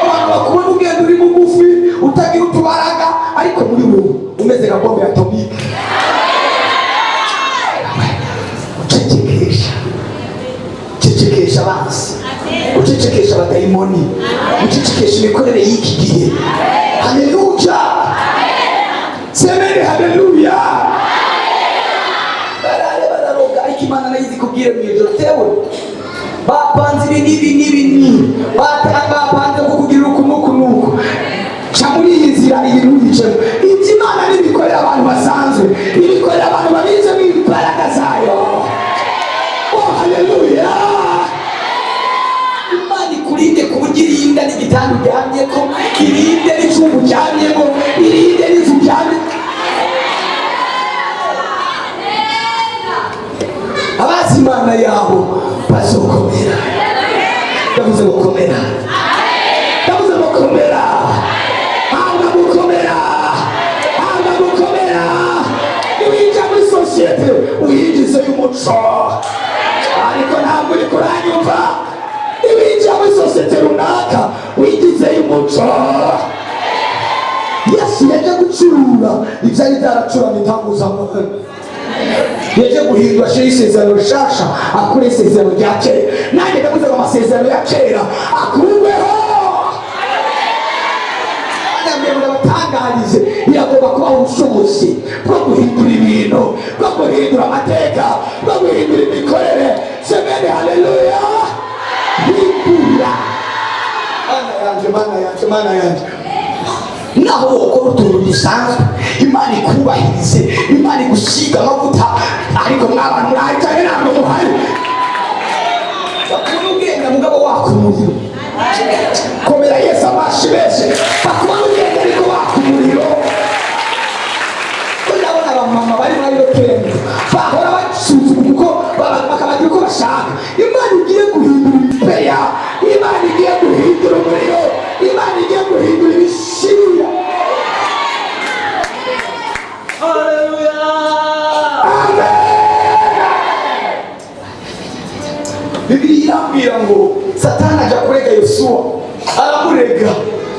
Abantu bakubona ugenda uri mugufi, utagira utubaraga, ariko muri wowe umeze nka bombe atomike. Ucecekesha abansi, ucecekesha abadayimoni, ucecekesha imikorere y'iki gihe. Haleluya, semeni haleluya. Bararoga ariko Imana nayizi kubwire mu ijoro tewe bapanze ibi bapanze kukugirira uku. Ca muri iyi nzira iyi ntuyicemo. Ibyo Imana ntibikorera abantu basanzwe, ibikorera abantu babizemo imbaraga zayo. Oh haleluya. Imana ikurinde ku buryo irinda n'igitanda uryamyeko, irinde n'icyumba uryamyeko, irinde n'inzu uryamye. Abazi Imana yabo bazokomera. Ndavuze ngo komera, ndavuze ngo komera, hanga gukomera, hanga gukomera. Niwinjira muri sosiyete uyinjize y'umuco, ariko ntabwo uri kuranyumva. Niwinjira muri sosiyete runaka uyinjize y'umuco. Yesu yaje gucurura ibyari byaracurana intambuzamahanga, yaje guhindura shira isezerano rishasha akure isezerano rya kera. Nanjye ndavuze ngo amasezerano ya kera akurweho. Ndabatangarije biragomba kubaho ubushobozi bwo guhindura ibintu, bwo guhindura amateka, bwo guhindura imikorere. Semeni haleluya. Hindura. Mana yanjye, mana yanjye, mana yanjye. Naho ukora utuntu dusanzwe Imana ikubahirize, Imana igusiga amavuta, ariko mw'abantu murahicaye ntabwo muhari. Bakubona ugenda mugabo waka umuriro. Komera Yesu amashi benshi. Bakubona ugenda ariko waka umuriro. Ko ndabona abamama bari muri hoteli bahora basuzuma kuko bakabagira uko bashaka. Imana igiye guhindura imipeya, Imana igiye guhindura umuriro, Imana igiye guhindura ibishira. Haleluya. Amen. Bibiliya irambwira ngo Satani ajya kurega Yosuwa, aramurega,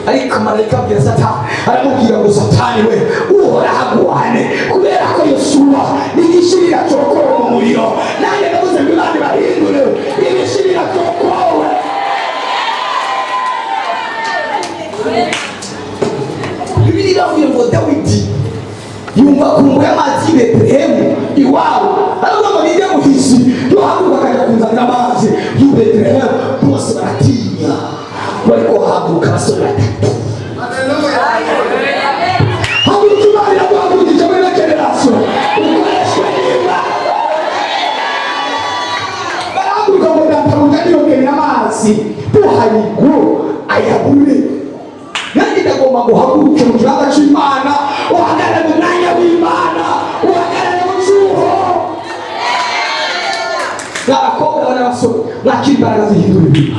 ariko marayika abwira Satani, aramubwira ngo Satani we uhoraho aguhane, kubera ko Yosuwa n'igishirira cokora mu muriro. Nanjye ndavuze ngo Imana ibahindure ibishirira cokowe. Bibiliya irambwira ngo Dawidi yumva kumbuye amazi y'i Betelehemu iwabo, aravuga ngo nijye muhizi, yohaguruka akajya kunzanira amazi y'i Betelehemu. Bose baratinya, bariko haguruka abasore batatu. Haguruka Imana iraguhagurukije muri ino generasiyo, ukoreshwe n'Imana. Barahaguruka ngo databuja niyongerera amazi tuharigo ayabure. Nanjye ndagomba guhaguruka mu kibanza cy'Imana, uhagarare mu mwanya w'Imana, uhagarare mu cyuho. N'abakobwa n'abasore mwakira imbaraga zihindura ibintu.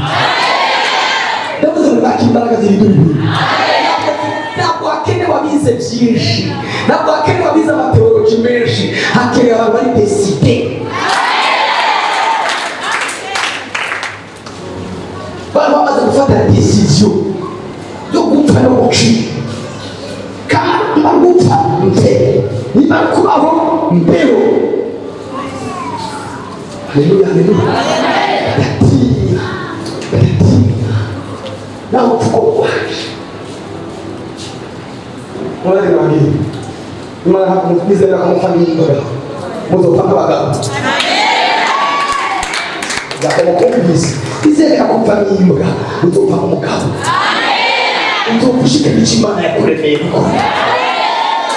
Ndavuze ngo mwakira imbaraga zihindura ibintu. Ntabwo hakenewe abize byinshi, ntabwo hakenewe abize amateoloji menshi, hakenewe abantu bari deside. Bari bamaze gufata decision yo gupfa no gukira. Kandi gupfa mbere, niba kubaho mbere. Haleluya, haleluya. Batinya, batinya. Naho upfuko waje. Mwari wangi. Imana hakumwizera akamufanya imbere. Muzopanga abagabo. Zakumukubise. Izere akumufanya imbwa, uzopanga umugabo. Uzokushika n'Imana yakuremeye gukora.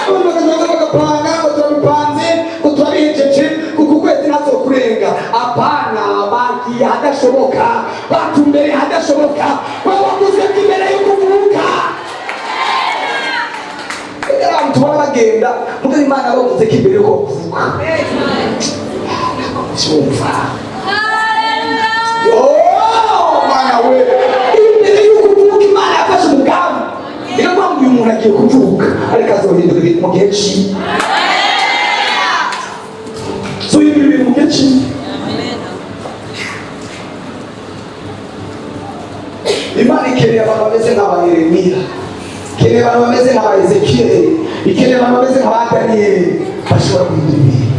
Bagapanga ngo turabipanze, ngo turabihejeje, kuko ukwezi ntazokurenga. Apana, bagiye hadashoboka, batumbere hadashoboka, babaguzwe imbere y'ukuvuka. Abantu tubona bagenda, mugabo Imana bavuze ko imbere y'uko kuvuka. Cyumva. Mana we, imbere y'ukuvuka Imana yafashe umugambi. Niyo mpamvu uyu muntu agiye kuvuka, ariko azohindura ibintu mu gihe cyiwe. Zohindura ibintu mu gihe cyiwe. Imana ikeneye abantu bameze nk'aba Yeremiya, ikeneye abantu bameze nk'aba Ezekiyeli, ikeneye abantu bameze nk'aba Daniyeli, bashobora guhindura ibintu.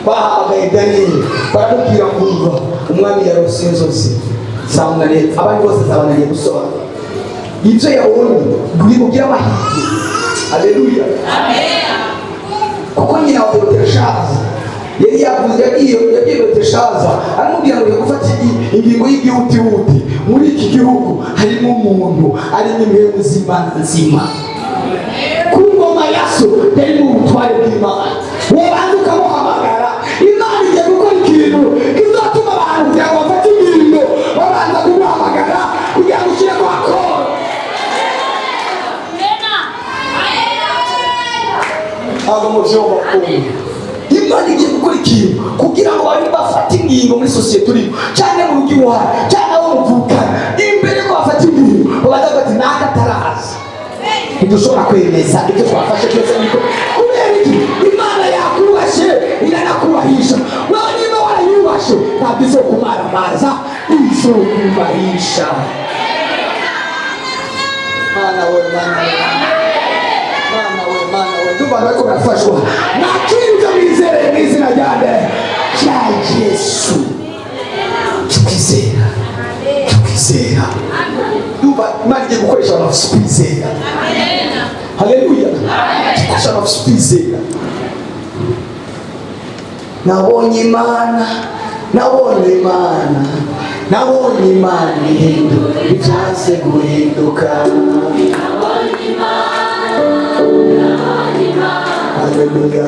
Bahamagaye Daniyeli, baramubwira ngo umva, umwami yarose inzozi zamunaniye, abandi bose zabananiye gusobanura. Ibyo yabonye bimubwira amahirwe. Haleluya. Kuko nyina wa Beluteshaza yari yavuze, yabwiye Beluteshaza, aramubwira ngo gufata ingingo y'igihutihuti. Muri iki gihugu harimo umuntu arimo imwe z'Imana nzima. Ku ngoma ya so yarimo ubutware bw'Imana. Wobanza ukamuhamagara, Imana igiye gukora ikintu kizatuma abantu kugira ngo bafate ingingo, babanza kumuhamagara kugira ngo ushyire ku akora. Ntabwo mu byo bakunda. Imana igiye gukora ikintu kugira ngo bari bafate ingingo muri sosiyete. mugiwa cyangwa wo muvukana imbere ko bafata ibintu babaza bati naka taraza ntidushobora kwemeza ibyo twafashe byose niko kubera iki imana yakubashe iranakubahisha wowe niba warayubashe ntabwo izokumaramaza izokubahisha mana we ndumva bariko barafashwa nakiriza mwizere mu izina rya Yesu tukwizera ndumva imana igiye gukoresha abantu bafite kwizera haleluya gukoresha abantu bafite kwizera nabonye imana ihindura ibyanze guhinduka haleluya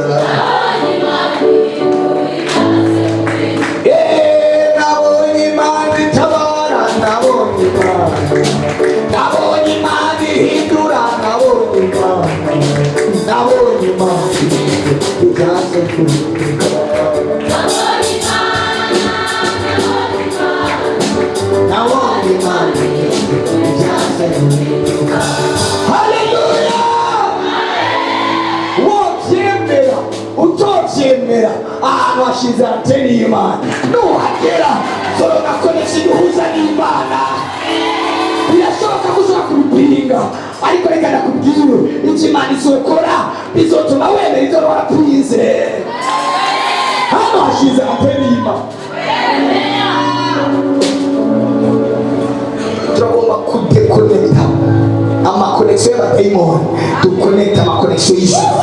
nabonye imana itabara nabonye imana ihindura nabonye imana ibyanze guhinduka haleluya wobyemera utobyemera ahantu hashize anteni y'imana nuhagera zoronka konegisiyo ihuza n'imana birashoboka ko ushobora kubipinga ariko reka nakubwire ibyo imana izokora bizotuma wemera ibyo warapinze hano hashize anteni y'imana turagomba kudekonekita amakonegisiyo y'abadayimoni dukonekita amakonegisiyo y'ijuru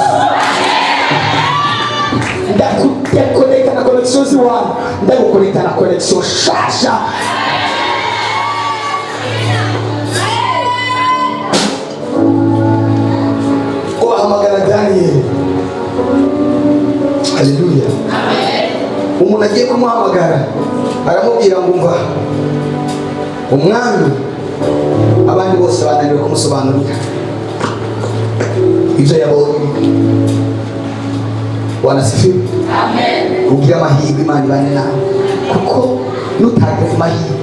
ndakudekonekita na konegisiyo z'iwanyu ndagukonekita na konegisiyo nshasha ko bahamagara Daniyeli haleluya umuntu agiye kumuhamagara aramubwira ngo umva umwami abandi bose bananiwe kumusobanurira ibyo yabonye wanasifiwe ugira amahirwe imana ibane nawe kuko nutagira amahirwe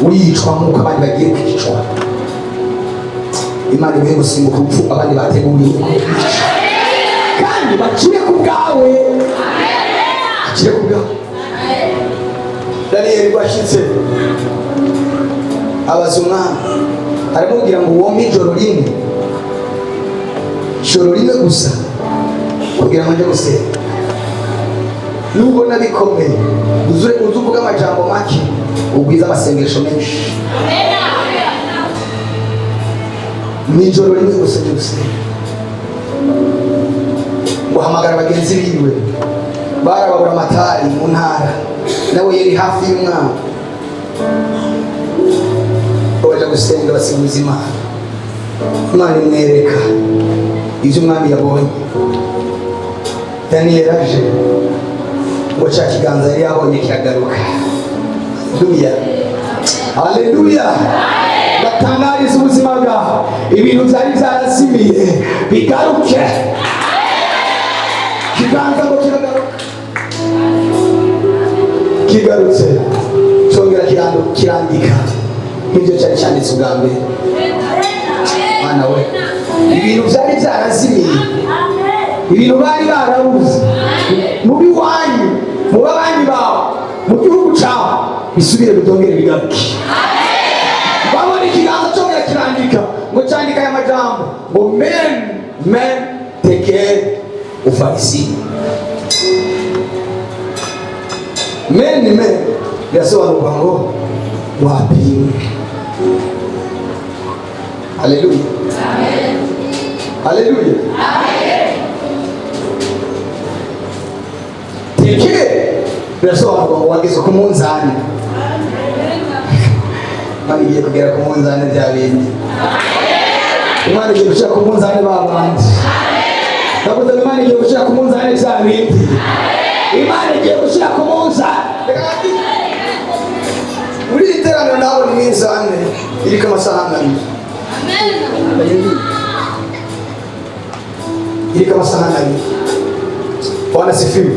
uricwa nk'uko abandi bagiye kwicwa imana ibuye gusimbuka urupfu abandi bateguriwe kandi bakire ku bwawe Daniyeli rwashyitse abaza umwami aramubwira ngo wompe ijoro rimwe gusa kugira ngo njye gusenga nubona bikomeye uze uvuga amajambo make ubwiza amasengesho menshi ni ijoro rimwe gusa njye gusenga guhamagara bagenzi biwe barababura amatari mu ntara nawe yari hafi y'umwami baje gusenga basiguza imana imwereka ibyo umwami yabonye Daniyeli aje ngo cya kiganza yari yabonye kiragaruka haleluya batangariza ubuzima bwawe ibintu byari byarazimiye bigaruke kiganza ngo kiragaruka kigarutse cyongera kirandika nk'ibyo cyari cyanditse ubwa mbere mwana we ibintu byari byarazimiye ibintu bari barabuze mu biwanyu mu babanyi bawe mu gihugu cyawe bisubire bitongere bigaruke babona ikiganza cyongera kirandika ngo cyandika aya majambo ngo men tekere ufarisi men birasobanurwa ngo wapimwe haleluya haleluya tekere birasobanurwa ngo wageze ku munzani imana igiye kugera ku munzani bya bindi imana igiye gushyira ku munzani babandi ndavuze ngo imana igiye gushyira ku munzani bya bindi imana igiye gushyira ku munzani muri iri teraniro ndabona iminzani iriko amasahani abiri iriko amasahani abiri wanasifiwe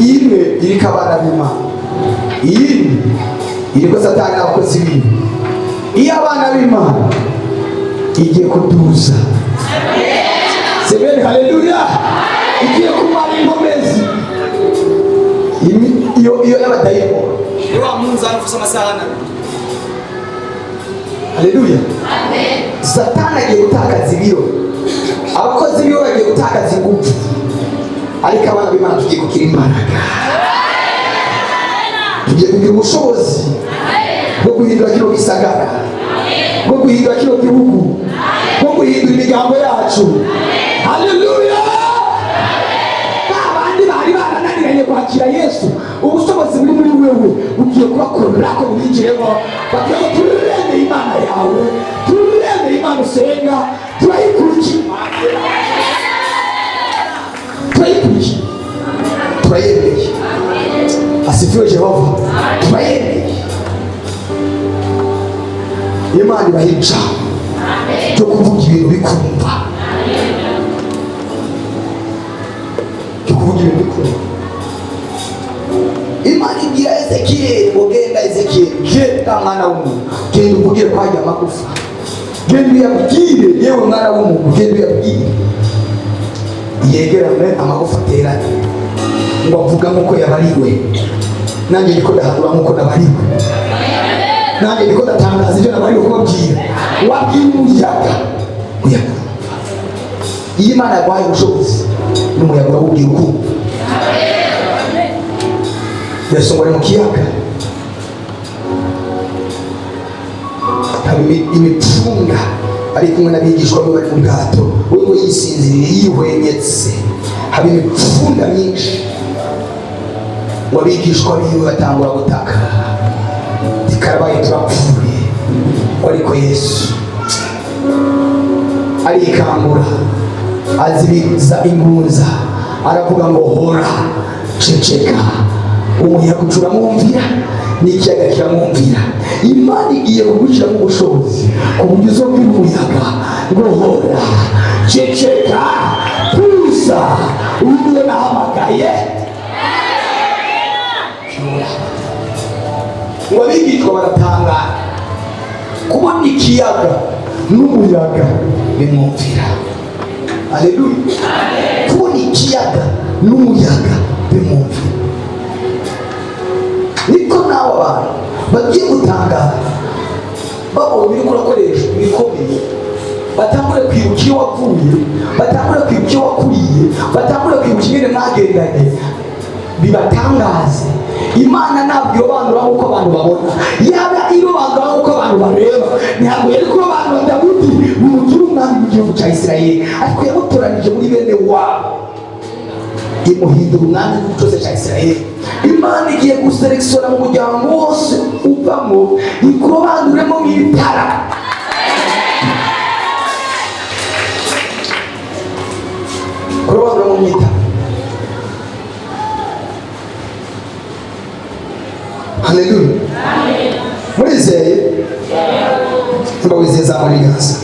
imwe iriko abana b'Imana iyindi iriko satani n'abakozi biwe. Iyo abana b'Imana igiye kuduza, sebeni haleluya, igiye kumara inkomezi iyo y'abadayimoni.
Ni wa munzani ufise amasahani.
Haleluya. Satani agiye gutakaza ibiro, abakozi biwe bagiye gutakaza ingufu, ariko abana b'Imana tugiye kugira imbaraga, tugiye kugira ubushobozi bwo guhindura kino gisagara, bwo guhindura kino gihugu, bwo guhindura imigambo yacu. Haleluya. Abandi bari barananiranye kwakira Yesu, ubushobozi buri muri wewe bugiye kubakorera ko bubinjiremo, bagiye ngo turemeye Imana yawe, turemeye Imana usenga, turayikurikira, turayemeye. Asifiwe Jehova. Turayemeye. Imana ibahica cyo kuvuga ibintu bikumva, cyo kuvuga ibintu bikumva. Imana ibwira Ezekiyeli, ugenda Ezekiyeli, genda mwana w'umuntu, genda uvugire kwajya amagufa, genda uyabwire, yewe mwana w'umuntu, genda uyabwire yegerane amagufa aterane, ngo avuga nk'uko yabariwe. Nanjye ndiko ndahanura nk'uko nabariwe, nanjye ndiko ndatangaza ibyo nabariwe kubabwira. Wabwira umuyaga, umuyaga. Iyo Imana yaguhaye ubushobozi n'umuyaga urawubwira ukumva. Yesu ngo ari mu kiyaga, haba imicunga ari kumwe n'abigishwa be bari mu bwato, we yisinziriye yihwenyetse, haba imicunga myinshi. Ngo abigishwa biwe batangura gutaka, tikarabaye turapfuye. Ariko Yesu arikangura, azibiza ingunza, aravuga ngo hora, ceceka. Umuyaga ucuramwumvira n'ikiyaga kiramwumvira. Imana igiye kugushyiramo ubushobozi ku buryo uzobwira umuyaga ngo hora, ceceka, tuza. Ubu nahamagaye ngo abigishwa baratangara kubona ikiyaga n'umuyaga bimwumvira. Haleluya. Kubona ikiyaga n'umuyaga bimwumvira. Niko nawe abantu bagiye gutangara babona ibiri kurakoresha ibikomeye, batangure kwibuka iyo wavuye, batangure kwibuka iyo wakuriye, batangure kwibuka ingene mwagendanye, bibatangaze. Imana ntabwo irobanura nk'uko abantu babona, yaba irobanura nk'uko abantu bareba. Ntabwo yari kurobanura Dawudi umugire umwami mu gihugu cya Isirayeli, ariko yamutoranije muri bene wabo imuhindura umwami w'igihugu cyose cya Isirayeli. Imana igiye guselekisiona mu muryango wose uvamo, ikurobanuremo nk'ibitara. Kurobanuramo nk'ibitara. Haleluya. Murizeye? Mba wizeye za muri gasa.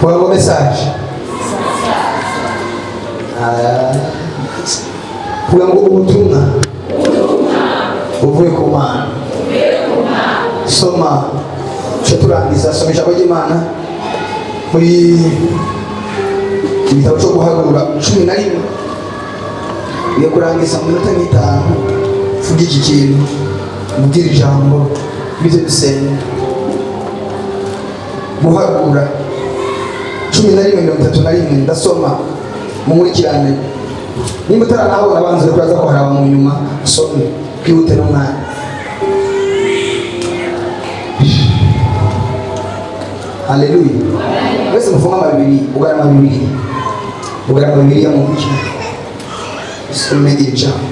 Qual é a mensagem? Pulang ubutumwa uvuye ku Mana. Soma turangiza, soma ijambo ry'Imana muri igitabo cyo guhagurura 11. Ugiye kurangiza mu minota 5. Vuga iki kintu, mubwira ijambo, bize gusenga. Guhagurura 11:31 ndasoma mumurikirane. Nimba utaranahabona abanza kuraza ko haraba mu nyuma, some kwihute n'umwana. Haleluya. Wese mufunga Biblia, ugarama Biblia. Ugarama Biblia mu mucyo. Some ijambo.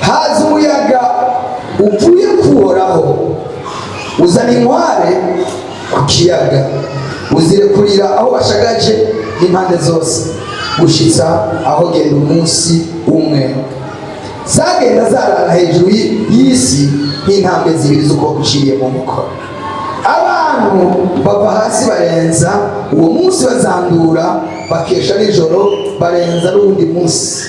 Haza umuyaga uvuye kuhoraho, uzana inkware ku kiyaga, uzirekurira aho bashagaje n'impande zose, gushitsa aho genda umunsi umwe. zagenda zarara hejuru y'isi nk'intambwe zibiri z'ukuboko uciriye mu mukoro. Abantu bava hasi barenza uwo munsi bazandura, bakesha nijoro barenza n'uwundi munsi.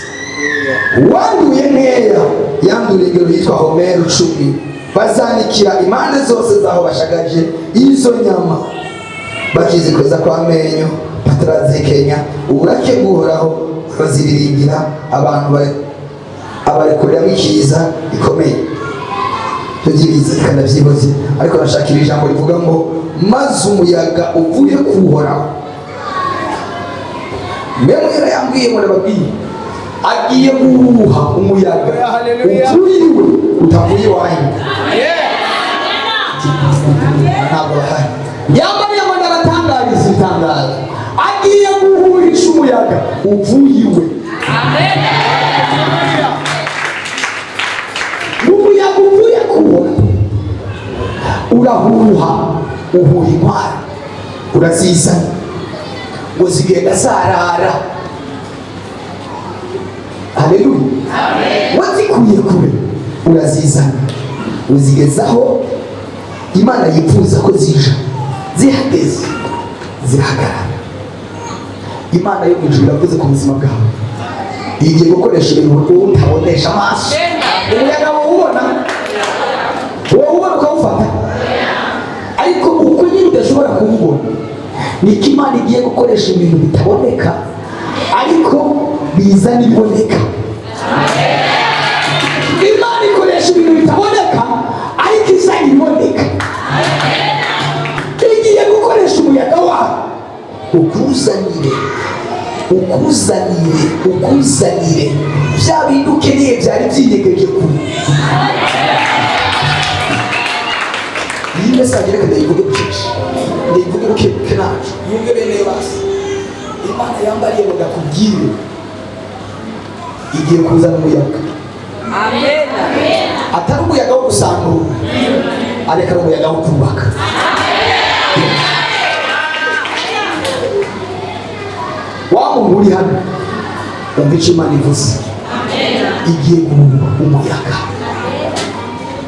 Uwanduye nkeya yandura ingero yitwa Homero 10, bazanikira impande zose zaho bashagaje izo nyama, bakizikweza kw'amenyo batarazikenya. Uburake bw'Uhoraho baziriringira abantu abarekuriramo ikiza gikomeye. Tugibize kandi avyiboze, ariko nashakira ijambo rivuga ngo maze umuyaga uvuye kuhoraho. Mbere yambwiye ngo nababwiye agiye guhuha umuyaga uvuye iwe utavuye iwanyu. Ntabwo bahari yambariye ngo ndabatangariza itangazo, agiye guhuhisha umuyaga uvuye iwe. Umuyaga uvuye kuhoraho urahuha, uhuha inkwara, urazizana ngo zigenda zarara. Haleluya. Wazikuye kure urazizana uzigezaho Imana yifuza ko zija, zihageze zirahagarara. Imana yo mwijuru iravuze ku buzima bwawe, igiye gukoresha ibintu utabonesha amaso. Umuyaga wowe ukawufata, ariko uko nyine udashobora kuwubona, niko Imana igiye gukoresha ibintu bitaboneka ariko biza n'ibiboneka. Imana ikoresha ibintu bitaboneka ariko iza n'ibiboneka. Igiye gukoresha umuyaga wawe ukuzanire bya bintu ukeneye byari byinyegeje kure. Iyi mesaje reka ndayivuge bucece, ndayivuge buke nacu yumve bene basi. Imana yambariye ngo ndakubwire igiye kuzana umuyaga. Amen. Atari umuyaga wo gusambura, areka ari umuyaga wo kubaka. Wa muntu uri hano umva icyo Imana ivuze, igiye guhuha umuyaga,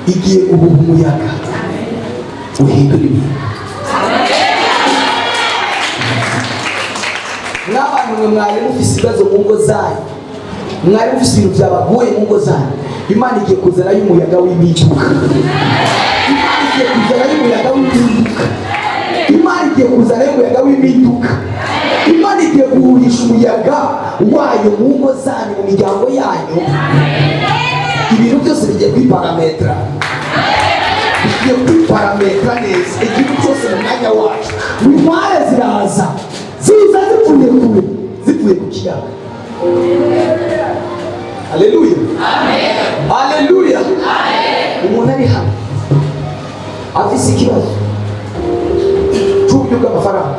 igiye guhuha umuyaga uhindura ibintu. N'abantu mwe mwari mufise ibibazo mu ngo zanyu, mwari mufise ibintu byabagoye mu ngo zanyu, Imana igiye kuzanayo umuyaga w'impinduka. Imana igiye kuzanayo umuyaga w'impinduka. Imana igiye kuzanayo umuyaga w'impinduka. Imana igiye guhuhisha umuyaga wayo mu ngo zanyu, mu miryango yanyu. Ibintu byose bigiye kwiparametra, bigiye kwiparametra neza. Ikintu cyose mu mwanya wacu, intware ziraza, ziza zivuye kure, zivuye ku kiyaga. Haleluya. Haleluya. Umuntu ari hano afise ikibazo cy'uburyo bw'amafaranga,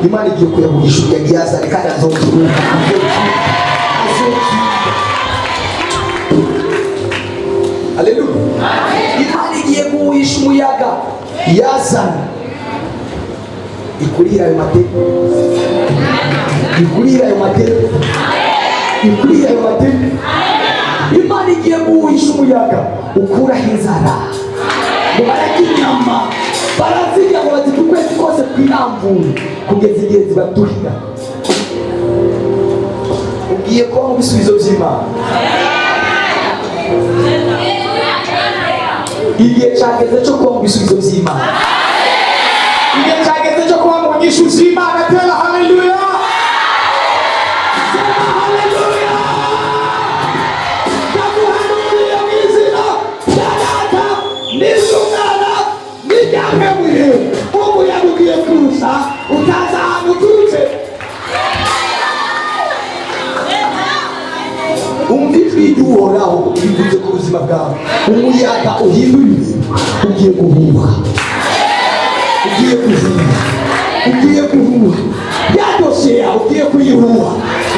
Imana igiye kuyahuhisha umuyaga yazane kandi azokiruka. Haleluya. Imana igiye guhuhisha umuyaga yazane, ikurira ayo mateka, ikurira ayo mateka, ikurira ayo mateka. Imana igiye guhuhisha umuyaga ukuraho inzara, ngo bareke inyama, barazirya ngo bazirya ukwezi kose kw'iramvura kugeza igihe zibaduhira. Ugiye kuba mu bisubizo by'Imana. Igihe cyageze cyo kuba mu bisubizo by'Imana. Igihe cyageze cyo kuba mu nyishu z'Imana. Tera haleluya. Haleluya. Kamuhanuye mu izina rya Data n'Umwana n'irya Mwuka. Umuyaga ugiye kuza utaza ahantu uturutse. Umva ijwi ry'Uhoraho rivuze ku buzima bwawe. Umuyaga uhindura ibintu ugiye guhuha, ugiye guhuha, ugiye guhuha. Ya dosiye yawe ugiye kuyihuha,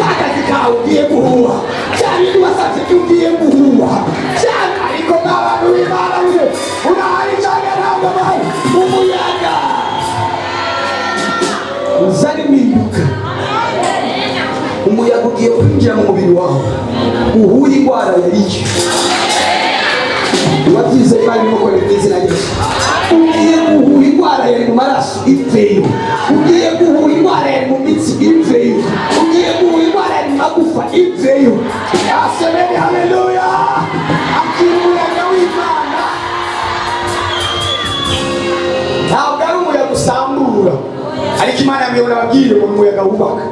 akazi kawe ugiye guhuha, bya bintu wasabye ugiye guhuha cyane. Ariko n'abantu b'Imana mwe urahari cyane, ntabwo bahari. Umuyaga uzana impinduka, umuyaga ugiye kwinjira mu mubiri wawe uhuye indwara yariyo wabyize Imana imukorera mu izina rye. Ugiye guhura indwara yari mu maraso ipfeyo, ugiye guhura indwara yari mu mitsi ipfeyo, ugiye guhura indwara yari mu magufa ipfeyo. Asemeni haleluya, akira umuyaga w'Imana. Ntabwo ari umuyaga usambura, ariko Imana yamuyobora ababwire ngo umuyaga wubaka.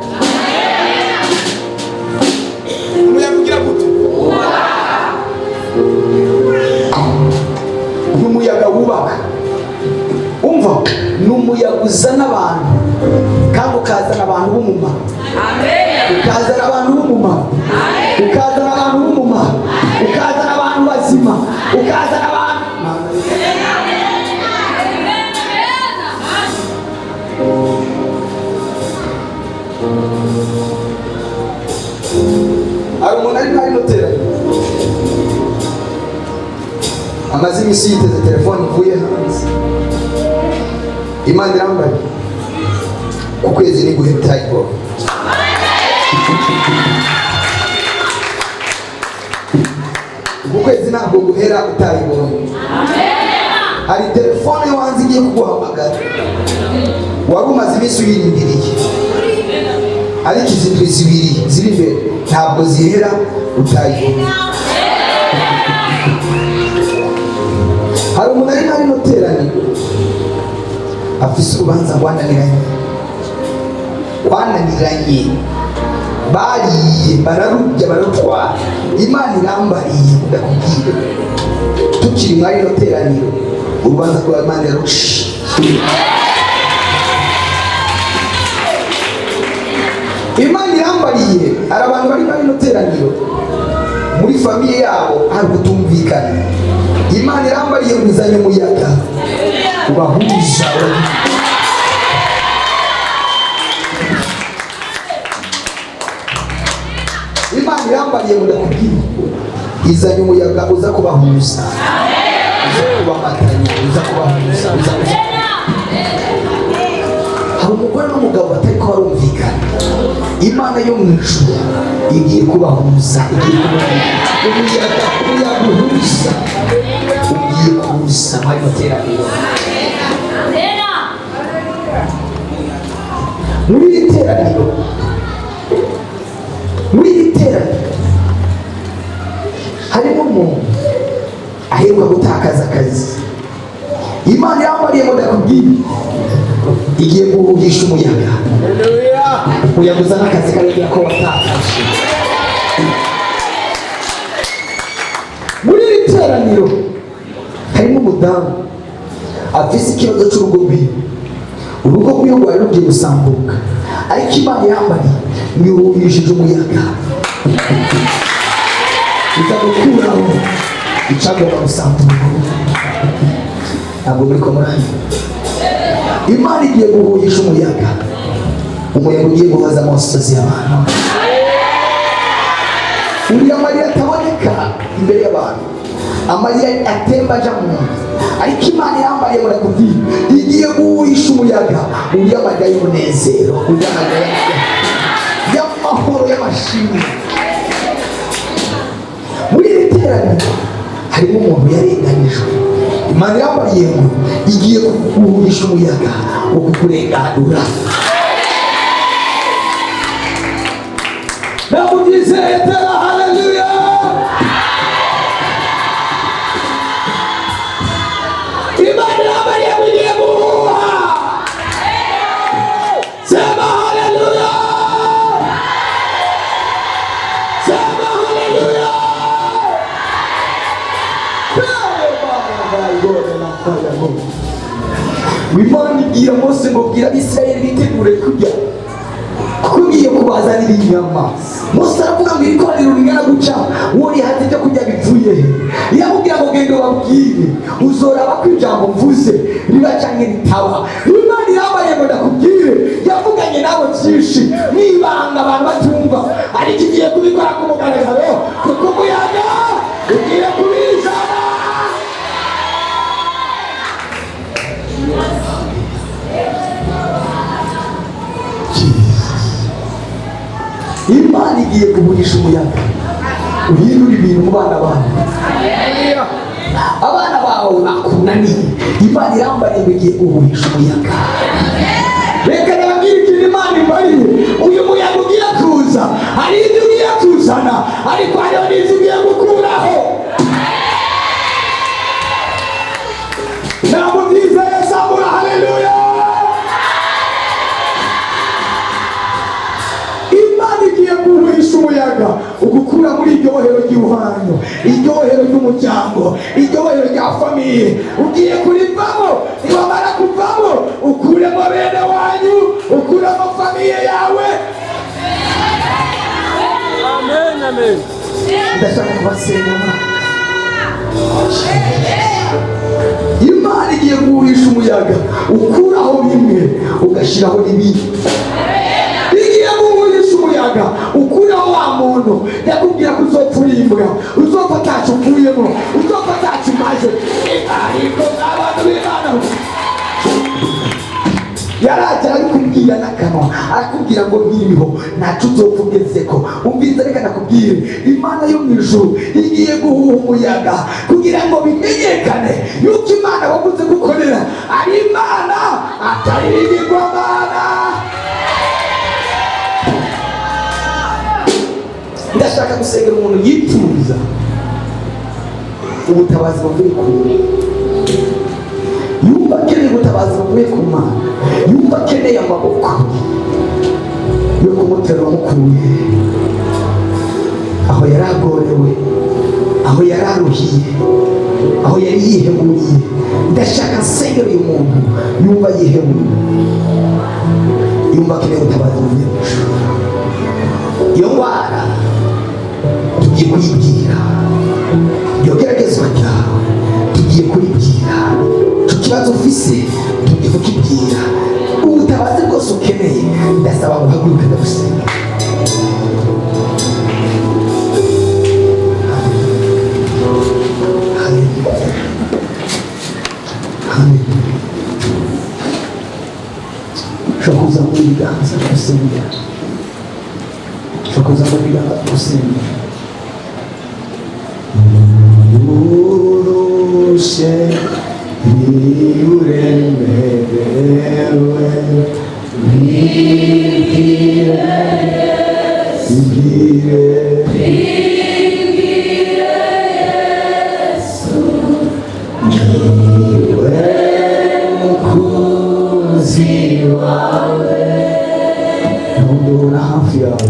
Umuyaga ugira gute? Umuyaga wubaka. Umva, ni umuyaga uzana abantu kandi ukazana abantu b'umumaro. Ukazana abantu b'umumaro, ukazana abantu b'umumaro, ukazana abantu bazima, ukazana abantu. Hari umuntu arimo arinotera amaze iminsi yiteze telefone ivuye hanze. Imana irambaye ku kwezi ni guhita igo. Ku kwezi ntabwo guhera utayibonye. Hari telefone wanze igiye kuguhamagara wari umaze iminsi uyirindiriye, ariko izi ndwi zibiri ziri imbere ntabwo zihera utayibonye. Hari umuntu arimo arinoteranye afise urubanza rwananiranye, bariye bararurya bararutwara. Imana irambariye ndakubwira, tukiri mwari no teraniro urubanza rwa Imana yarushe. Imana irambariye, hari abantu bari mwari no teraniro muri famiye yabo hari kutumvikana. Imana irambariye muzanye umuyaga ubahuza. Imana irambariye ndakubwira, izanye umuyaga uza kubahuza, uza kubamatanya, uza kubahuza. Hari umugore n'umugabo batari ko barumvikana, Imana yo mu ijuru igiye kubahuza, igiye kubahuza. Umuyaga uhuza ugiye kuza muri materaniro. Muri iri teraniro harimo umuntu aheruka gutakaza akazi. Imana irambariye ngo ndakubwira, igiye guhugisha umuyaga. Umuyaga uzana akazi karengera ko watakaje. Muri iri teraniro harimo umudamu afise ikibazo cy'urugo rwiwe. Urugo rwiwe rwari rugiye gusambuka, ariko Imana irambariye ngo ihuhishije umuyaga ikagukuraho icagomba gusambuka. Ntabwo muri ko muranya. Imana igiye guhuhisha umuyaga, umuyaga ugiye guhoza amosozi y'abantu. Uriya amarira ataboneka imbere y'abantu, amarira atemba aja mu nda, ariko Imana irambariye ngo ndakubwira, igiye guhuhisha umuyaga. Uriya amarira y'umunezero, uriya amarira y'amahoro y'amashimwe. Muri iri teraniro harimo umuntu yarenganijwe. Imana irambariye ngo igiye guhuhisha umuyaga wo kukurenganura. Namubyizeye tera haleluya. Imana irambariye ngo igiye guhuha. Sema haleluya. Sema haleluya. Imana ibwira Mose ngo bwira Abisirayeli bitegure kurya, kuko ugiye kubazanira inyama. Mose aravuga ngo ikoraniro ringana guca uwo rihaze ibyo kurya bivuye he? Yamubwira ngo genda ubabwire, uzoraba ko ijambo mvuze riba canke ritaba. Imana irambariye ngo ndakubwire, yavuganye nabo byinshi n'ibanga abantu batumva, ariko igiye kubikora ku mugaragaro, kuko umuyaga ugiye kubizana. Imana ugiye kugurisha umuyaga uhindura ibintu mu bana bawe. Abana bawe bakunaniye, Imana irambariye ngo igiye kugurisha umuyaga. Reka nababwire ikintu Imana imbariye, uyu muyaga ugiye kuza hari ibyo ugiye kuzana, ariko hariho n'ibyo ugiye gukuraho. Ntabwo byiza yasambura. Haleluya. Imana igiye kugurisha umuyaga ugukura muri iryo bohero ry'ubuhanyo, iryo bohero ry'umuryango, iryo bohero rya famiye. Ugiye kurivamo, niwamara kuvamo ukuremo bene wanyu, ukuremo famiye yawe.
Amen, amen.
Ndashaka kubasengera. Imana igiye kugurisha umuyaga ukuraho bimwe ugashyiraho n'ibindi. Igiye kugurisha umuyaga ukuraho wa muntu yakubwira ko uzopfa urimbwa, uzopfa ntacyo ukuyemo, uzopfa ntacyo umaze. Ariko abantu b'Imana yaragira arikubwira n'akanwa, arakubwira ngo nkiriho ntacyo uzopfa ugezeko. Umvise, reka nakubwire, Imana yo mu ijuru igiye guhuha umuyaga kugira ngo bimenyekane yuko Imana wavuze gukorera ari Imana, atari ibigirwamana. Ndashaka gusengera umuntu yipfuza ubutabazi buvuye ku Mana, yumva akeneye ubutabazi buvuye ku Mana, yumva akeneye amaboko yo kumutera amukuye aho yari agorewe, aho yari aruhiye, aho yari yihemuriye. Ndashaka nsengera uyu muntu yumva yihemuriye, yumva akeneye ubutabazi buvuye ku ijuru. Iyo ndwara tugiye kuyibwira, iyo geragezwa ryawe tugiye kuribwira, icyo kibazo ufise tugiye kukibwira. Ubutabazi bwose ukeneye ndasaba guhaguruka ndagusenga. Ushobora kuzamura ibiganza gusengera, ushobora kuzamura ibiganza gusengera. Urushe uremerewe, bibwire Yesu, niwe mukunzi wawe. Ntabwo ubona hafi yawe,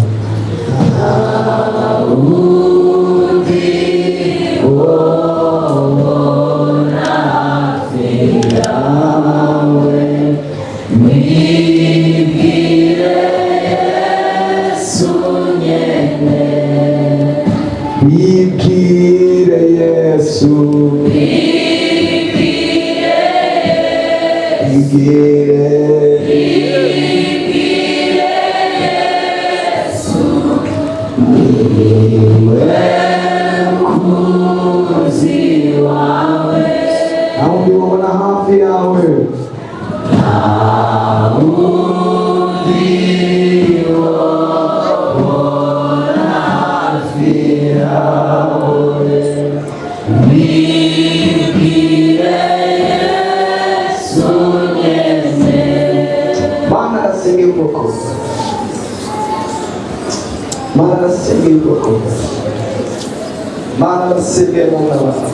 bibwire Yesu, niwe mukunzi wawe. Naho ubibona hafi yawe, Mana nasengera ubwoko, Mana nasengera ubwoko, Mana nasengera n'abantu.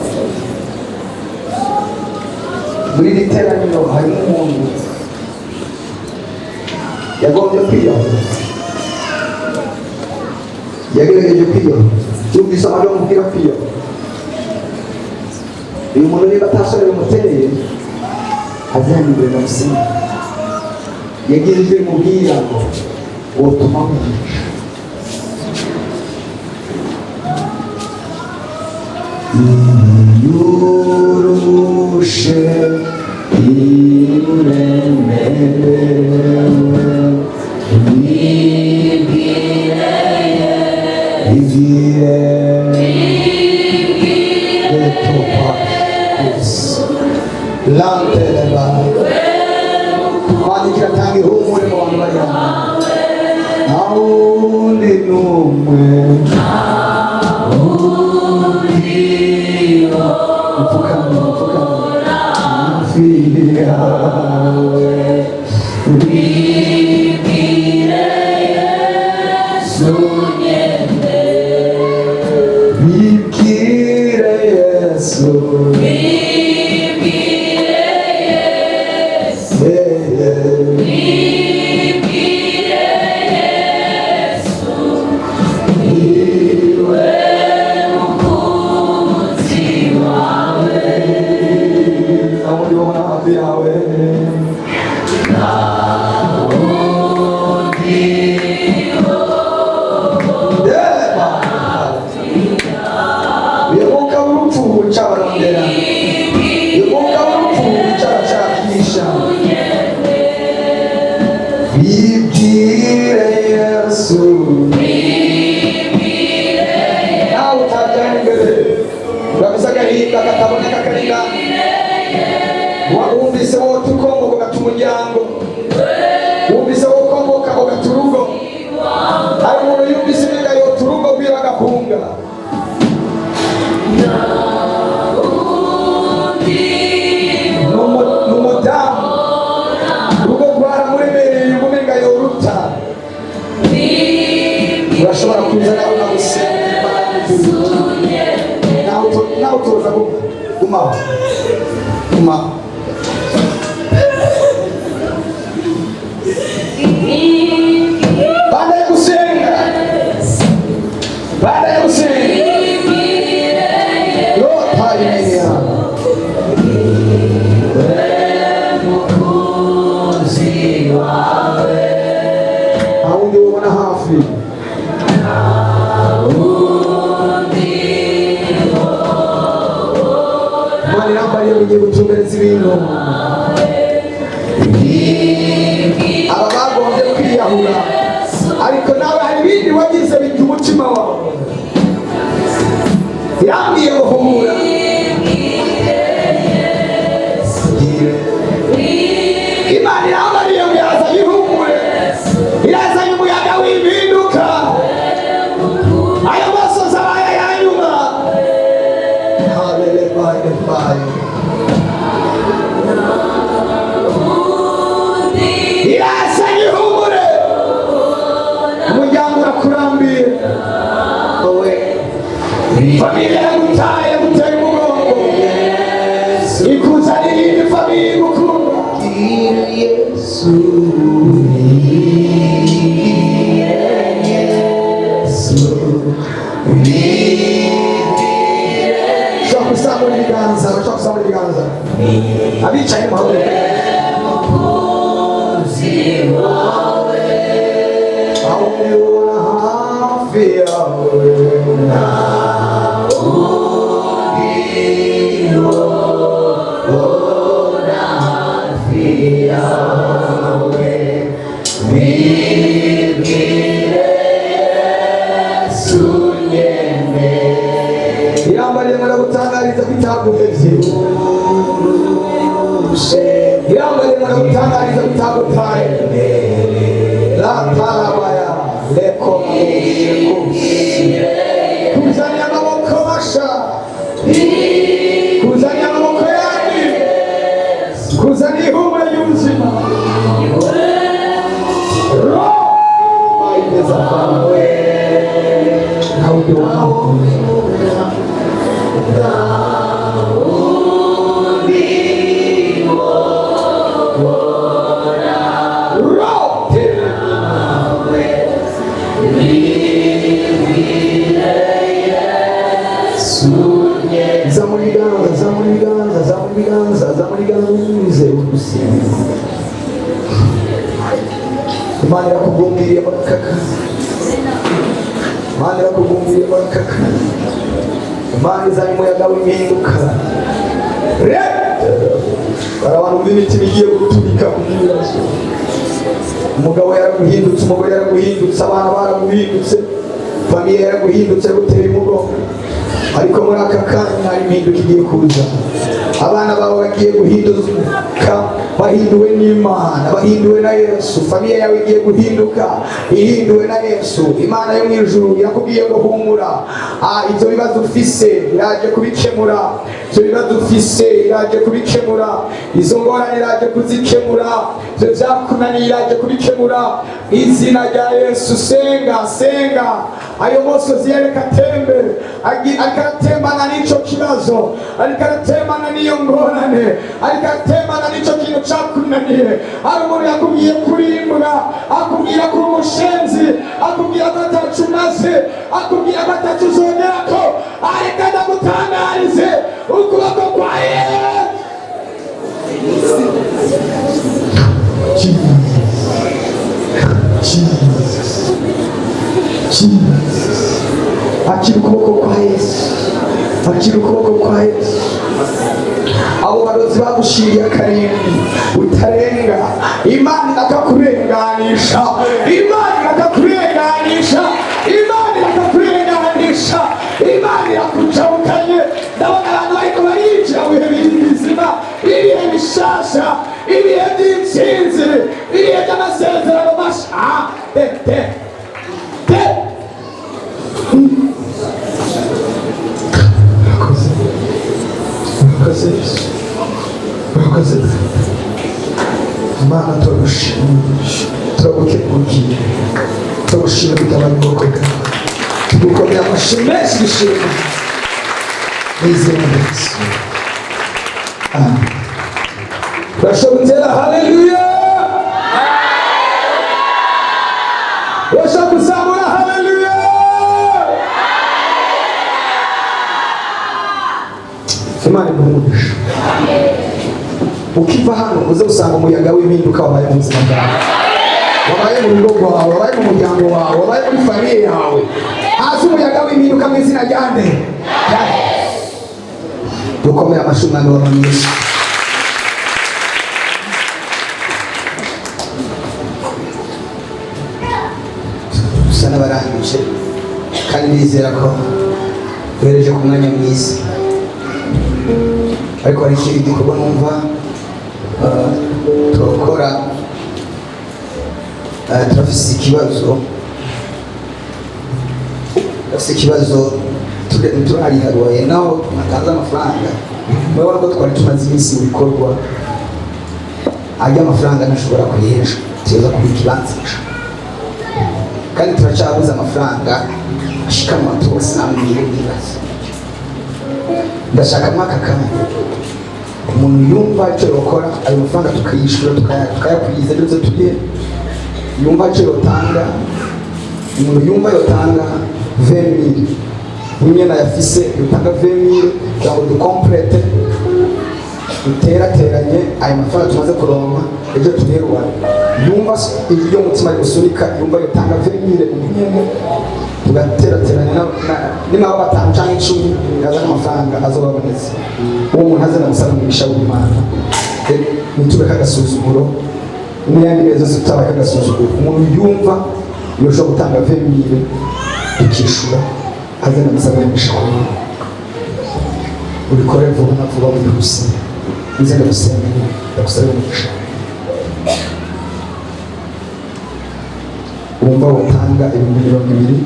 Muri iri teraniro harimo umuntu yagombye kwiyahura, yagerageje kwiyahura, yumvise amajwi amubwira kwiyahura. Uyu muntu niba atasore bimuteye azihanyurwe na musinga, yagize ijwi rimubwira ngo wotuma mwigisha. Yorushe uremerewe, bibwire Lante kwandikira tanga ihumure mu bantu bari hano. Naundi numwe Upukame Mfiri yawe Bibire Yesu nyende Bibire Yesu wumvise wote ukomoka ugata umuryango, wumvise wowe ukomoka ugata urugo, hari umuntu yumvise ibinga yota urugo rwiwe agahunga. N'umudamu urugo rwaramuremereye umenga yoruta, urashobora kuza nawe unagusenga nawe utoza gumaho gumaho. Baada ya kusenga yote imenia aundi ubona hafi mani nambariye mugiye gutumbereza ibintu aba bagombye kwiyahura, ariko nawe hari ibindi wagize bintu umutima wawe yambwiye guhumura. Imana irambariye ngo yazanye ihumure, irazanye umuyaga w'impinduka, ayo masozi abaye ayanyuma. Hallelujah. Irazanye ihumure, umuryango urakurambiye, familia yagutaye yaguteye umugongo, ikuzanira iyindi familia igukunda. Yesu ushobora kuzamura ibiganza, abicaye muhaguruke. Aumura hafi yawe irambariye ngo ndagutangariza ko itaguhevye, irambariye ngo ndagutangariza ko itagutaye. Latarabaya leko kuzania amaboko masha, kuzania amaboko yandi, kuzania ihumure y'ubuzima. Maiteza kwawe naundi wako zamuriganze ugusimba. Imana irakugumiriye bakaka, Imana irakugumiriye bakaka, Imana izanye umuyaga w'impinduka. Hari abantu b'imitima igiye guturika ku bibazo. Umugabo yaraguhindutse, umugore yaraguhindutse, abana baraguhindutse, famiye yaraguhindutse gutera umugongo, ariko muri aka kanya hari impinduka igiye kuza. abana bawe bagiye guhinduka, bahinduwe n'Imana, bahinduwe na Yesu. Famiye yawe igiye guhinduka, ihinduwe na Yesu. Imana yo mu ijuru yakubwiye ngo humura, ibyo bibazo ufise iraje kubikemura, ibyo bibazo ufise iraje kubikemura, izo ngorane iraje kuzikemura, ibyo byakunaniye iraje kubikemura. Izina rya Yesu, senga senga, ayo mosozi yereka tembe, akaratembana n'ico kibazo, akaratembana n'iyo ngorane, akaratembana n'ico kintu cakunaniye. Hari umuntu yakubwiye kurimbura, akubwira ko umushenzi, akubwira ko atacu umaze, akubwira ko atacu uzongerako, areka ndagutangarize ukuboko kwa akira ukuboko kwa Yesu, akira ukuboko kwa Yesu. Abo barozi bagushiriye akarindwi utarenga, Imana irakakurenganisha, Imana irakakurenganisha, Imana irakakurenganisha, Imana irakucawukanye. Ndabona abantu bariko barinjira mu bihe bizima, ibihe bishasha, ibihe by'intsinzi, ibihe by'amasezerano masha. Murakoze Imana, turagukengurukiye, turagushimira gutabara ubwoko bwawe, tugukomera amashyi menshi dushima mu izina rya Yesu. Urashobora gutera haleluya, urashobora kuzamura haleluya. Imana imuhumurisha. Ukiva hano uze usanga umuyaga w'impinduka wabaye mu buzima bwawe, wabaye mu rugo rwawe, wabaye mu muryango wawe, wabaye muri famiye yawe. Haza umuyaga w'impinduka mu izina rya nde? Dukomere amashyi umwami w'abami Yesu. Dusa n'abarangije kandi nizera ko duhereje ku mwanya mwiza, ariko hari ikindi gikorwa numva turakora. Turafise ikibazo turariharuye naho natanze amafaranga. Murabona ko twari tumaze iminsi mu bikorwa, ajya amafaranga ntashobora kuyihisha, tuza kubika ikibanza kandi turacyabuze amafaranga ashika mu batusi namubwire ibibazo. Ndashaka mwaka kanya umuntu yumva icyo yokora ayo mafaranga tukayishura, tukayakwiza ndetse tugiye yumva icyo yotanga. Umuntu yumva yotanga 20,000 unyena yafise yotanga 20,000 kugira ngo dukomplete duterateranye ayo mafaranga tumaze kuronka ejo tuberwa. Yumva ibyo mutima gusunika, yumva yotanga 20,000 unyene tugaterateranya n'aho batanu cyangwa 10 yaza n'amafaranga azobabonetse. Uwo muntu azana gusaba umugisha w'Imana, nitube kagasuzuguro n'iyandi neza zitabaye kagasuzuguro. Umuntu yumva yoshobora gutanga 20,000 tukishura, azana gusaba umugisha w'Imana. Ubikore vuba na vuba wihuse, nizere gusenga ndagusaba umugisha. Wumva watanga 20,000,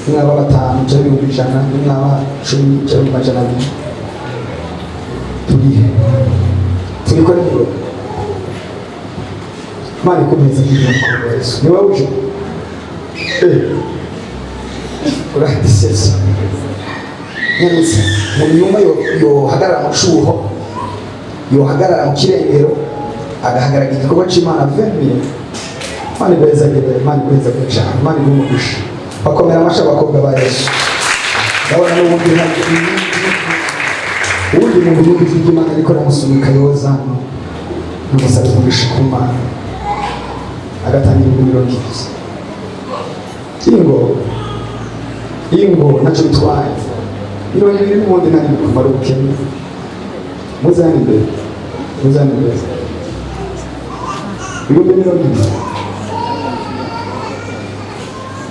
mwaba 5 cyangwa 100, mwaba 10 cyangwa 200. Tulikora hilo. Mali kumeza hilo kwa Yesu. Ni wewe uje. Urahati sasa. Nyanisa, mu nyuma yo hagarara mu shuho, yo hagarara mu kirengero, agahagarara igikorwa cy'Imana 20,000. Mani beza gere, mani beza gere, mani bumugisha. Bakomera amasha bakobwa ba Yesu. Ndabona n'ubundi ubundi mu gihugu cy'Imana ariko namusunika yoza n'umusatsi umugisha ku Mana agatangira 20,000. Ingo nacyo bitwaye 20,000 n'ubundi nari kumara ubukene. Muzane imbere 20,000.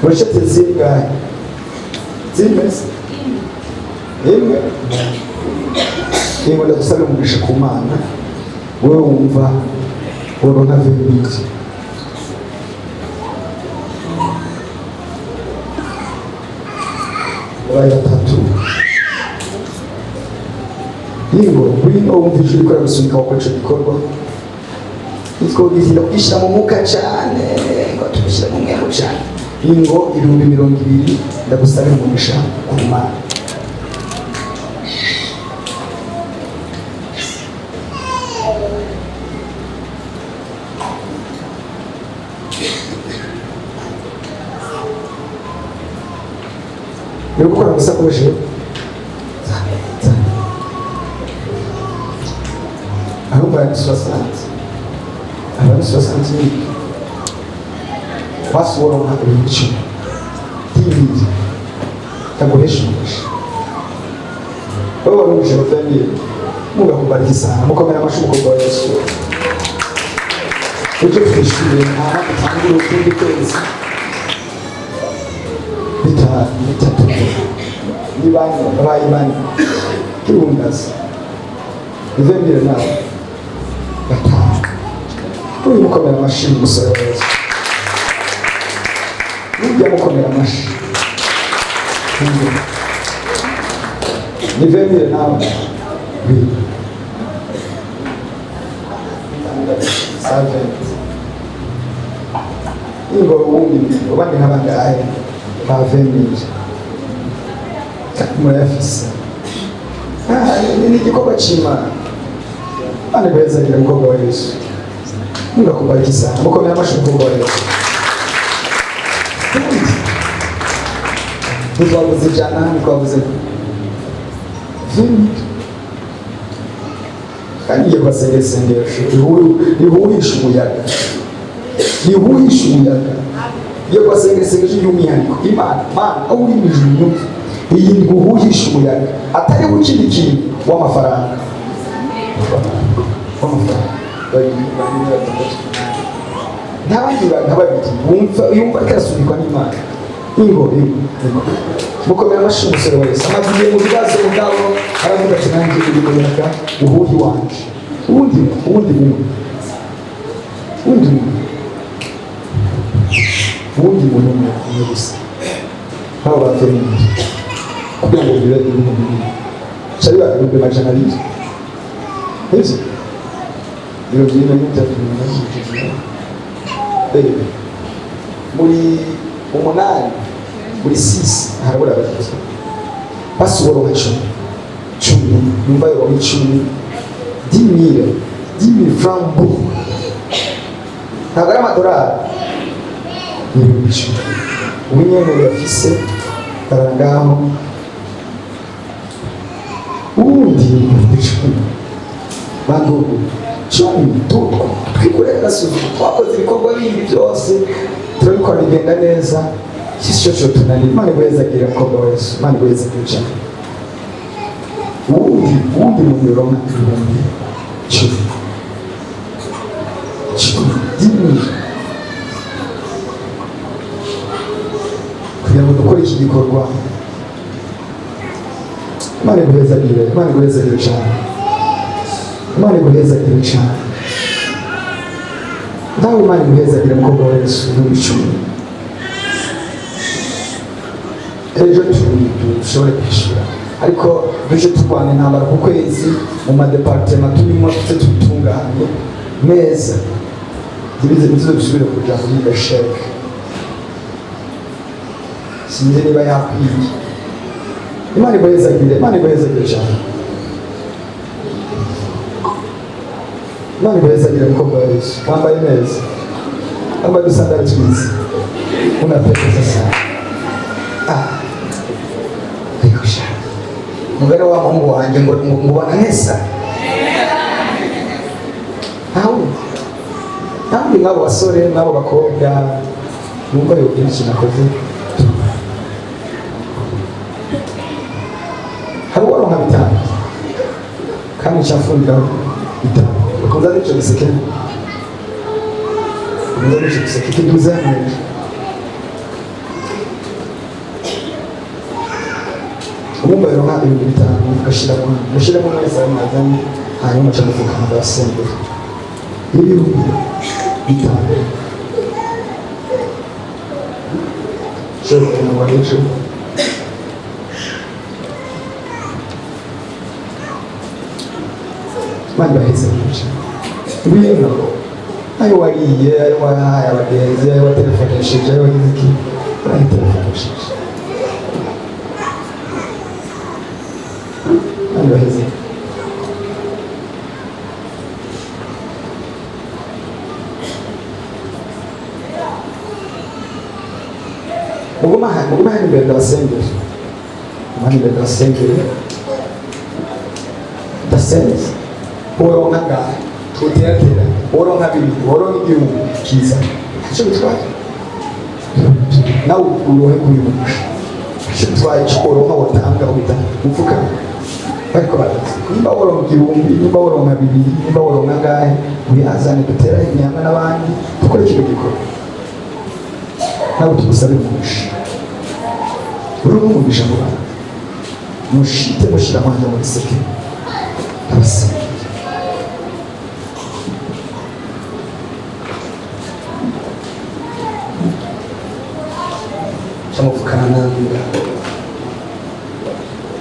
Urashate zingahe? Imwe Niba ndagusabira umugisha ku Mana, wowe wumva woronka vemiti. Wabaye batatu. Yego, wino wumva ijwi rikora gusunika wakora ico gikorwa. Nitwo gihinda kwishyira mu mwuka cyane, ngo tubishyira mu mwuka cyane. Ingo 2020 ndagusabira umugisha ku Mana. Yo gukora gusakoje aho bari 60 abari 60 basubora mu bice tibiri tagoresha baba barumije bataniye muga kubariki sana mukomera amashuko kwa Yesu uje twishimiye aha tangiro kundi kwezi bitatu nibani abayimani kirundaza ivemire nawe batanu uyu mukomera amashyi umusore wese ujya mukomera amashyi nivemire nawe saventi ingo uwundi ubandi nk'abangahe bavemire murayafise ni igikorwa cy'Imana. Bane beza agira umukobwa wa Yesu mugakubariki sana mukomera amashyi umukobwa wa Yesu. Ntitwavuze ijana ntitwavuze kandi iyo basengera isengesho rihuhisha umuyaga iyo basengera isengesho ry'umwihariko Imana aho uri mu ijuru iyi nguhuhisha umuyaga atari ukindi kintu w'amafaranga n'abandi bantu babiri yumva karasunikwa n'Imana ingo mukomera amashyi umusore wese amaze mu bibazo bwabo aravuga ati nanjye umuyaga uhuhi wanje ubundi muntu umwe gusa haba bafemini kugira ngo bibe ibintu cyari bakubye majana abiri ese iyo bintu n'itatu muri umunani muri 6 harabura batatu basubora mu 10 nyumva yo mu 10 10,000 francs ntabwo ari amadolari ni ibiciro ubunyene yafise karangaho ubundi bandugu cyumi tuko twikorera gasuzuma twakoze ibikorwa bindi byose turabikora bigenda neza cyo tunani Imana iweza kugira mukobwa wa Yesu Imana iweza kuca ubundi mu mirongo ibihumbi 10 kugira ngo dukore iki gikorwa. Imana iweza cyane Imana iweza cyane ndawe Imana iweza kugira mukobwa wa Yesu n'ibicumi ejo dushobore kwishura ariko duje turwana intambara ku kwezi mu madepartement turimo tutunganye neza zibize dusubire kuja muri basheke sinzi niba yakwiye. Imana iweza cyane Imana iweza kugira mukobwa wa Yesu wambaye neza wambaye udusandari twiza unapendeza sana. Mugare wa Mungu wanjye ngo mubona neza ntabwo nk'abo basore n'abo bakobwa numva yo byinshi nakoze hari uwaronka bitanu kandi nshafundiraho bitanu ukunza n'icyo giseke kiduze ubumva rero nka 5,000 ugashiramo mwese amazanye hanyuma uca mupfukama ndabasengera 5,000 Sure, what is it? Mani baheze byinshi ibintu ayo wariye ayo wahaye abagenzi ayo watelefonesheje ayo wagize iki urayitelefonesheje mani baheze muguma hano imbere ndabasengera mani imbere ndabasengera ndasenze woronka ngahe tuteratera woronka 2 woronka 1,000 kiza icyo bitwaye nawe urohe kuyibona icyo bitwaye woronka wotanga ubita upfuka ariko nimba woronka 1,000 nimba woronka 2 nimba woronka ngahe uyazane dutera imyamba n'abandi dukore ikintu gikora nawe tugusabe umugisha urumwe umugisha mu bantu mushite mushira amahanga muri seke abase chamufukana nanga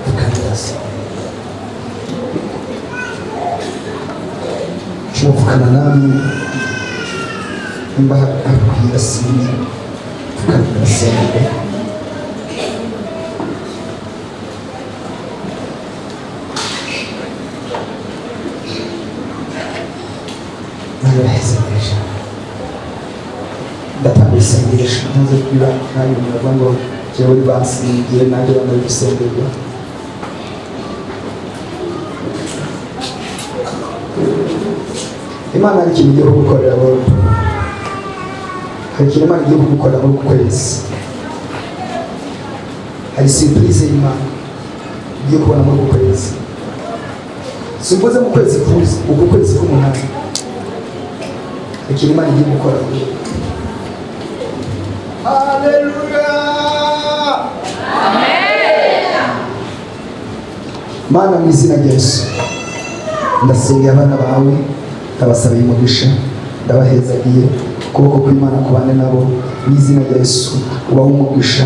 tukandasa chamufukana nami imba akwiyasi tukandasa Narahezereje ndatangisengesha maze kuba nari muravuga ngo jewe basingiye nanjye bamaze gusengerwa Imana ari ikintu igiye gukorera wowe hari ikintu Imana igiye gukorera muri uku kwezi hari surprise y'Imana igiye kubona muri uku kwezi simvuze mu kwezi kuza uku kwezi k'umunani ikintu Imana igiye gukora Haleluya Amen Mana mu izina rya Yesu ndasengera abana bawe ndabasabiye umugisha ndabahezagiye ukuboko kw'Imana kubane nabo mu izina rya Yesu ubahe umugisha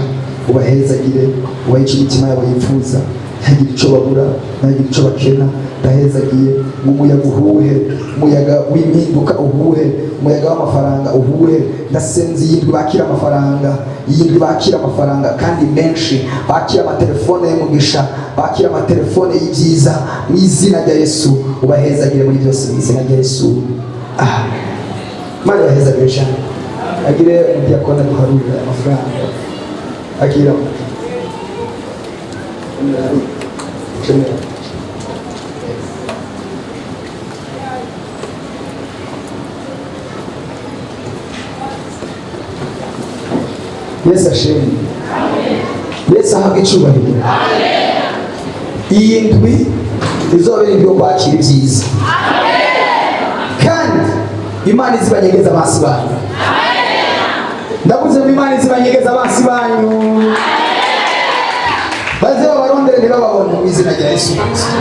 ubahezagire ubahe icyo imitima yabo yifuza ntihagire icyo babura ntihagire icyo bakena ndahezagiye umuyaga uhuhe umuyaga w'impinduka uhuhe umuyaga w'amafaranga uhuhe ndasenze yindwi bakira amafaranga kandi menshi bakira amatelefone y'umugisha bakira amatelefone y'ibyiza mu izina rya Yesu ubahezagire muri byose mu izina rya Yesu Mari bahezagire cyane agire umudiyakona duharurira amafaranga agira Yesu ashimwe Yesu ahabwe icyubahiro iyi ndwi izobera ibyo kwakira ibyiza kandi Imana izibanyegeza abansi banyu ndavuze ngo Imana izibanyegeza abansi banyu baze babarondere ntibababone mu izina rya Yesu Kristo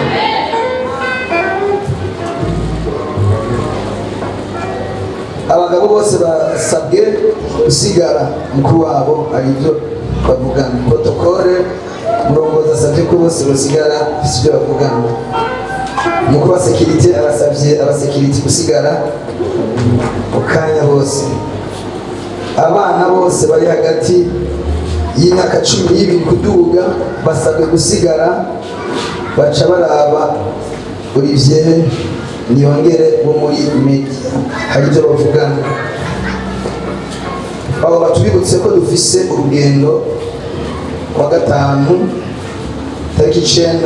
abagabo bose basabwe gusigara mukuru wabo ari byo bavugana protokole umurongozi asabye ko bose basigara bafite ibyo bavugana umukuru wa sekirite arasabye abasekirite gusigara mu kanya bose abana bose bari hagati y'imyaka 12 kuduga basabwe gusigara baca baraba Olivier Niyongere bo muri media hari ibyo bavugana abo batubibutse ko dufise urugendo wa gatanu tariki 9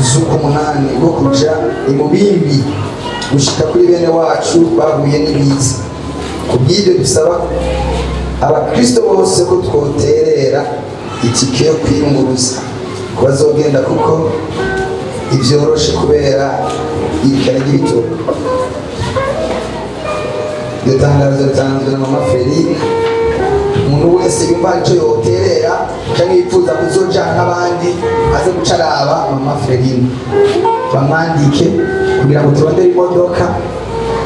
z'ukumunani rwo kuja imubimbi gushika kuri bene wacu bahuye n'ibiza kubw'ibyo dusaba abakristo bose ko twoterera itike yo kwiyunguruza ko bazogenda kuko ibyoroshe kubera irikana ry'ibitoro iryo tangazo ritanzwe na mama Ferine umuntu wese yumva icyo yoterera cyangwa yifuza kuzojana n'abandi aze gucaraba mama Frelina bamwandike kugira ngo turondere imodoka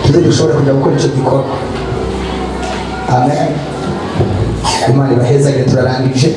tuze dushobora kujya gukora icyo gikorwa. Amen. Imana ibahezagire. Turarangije.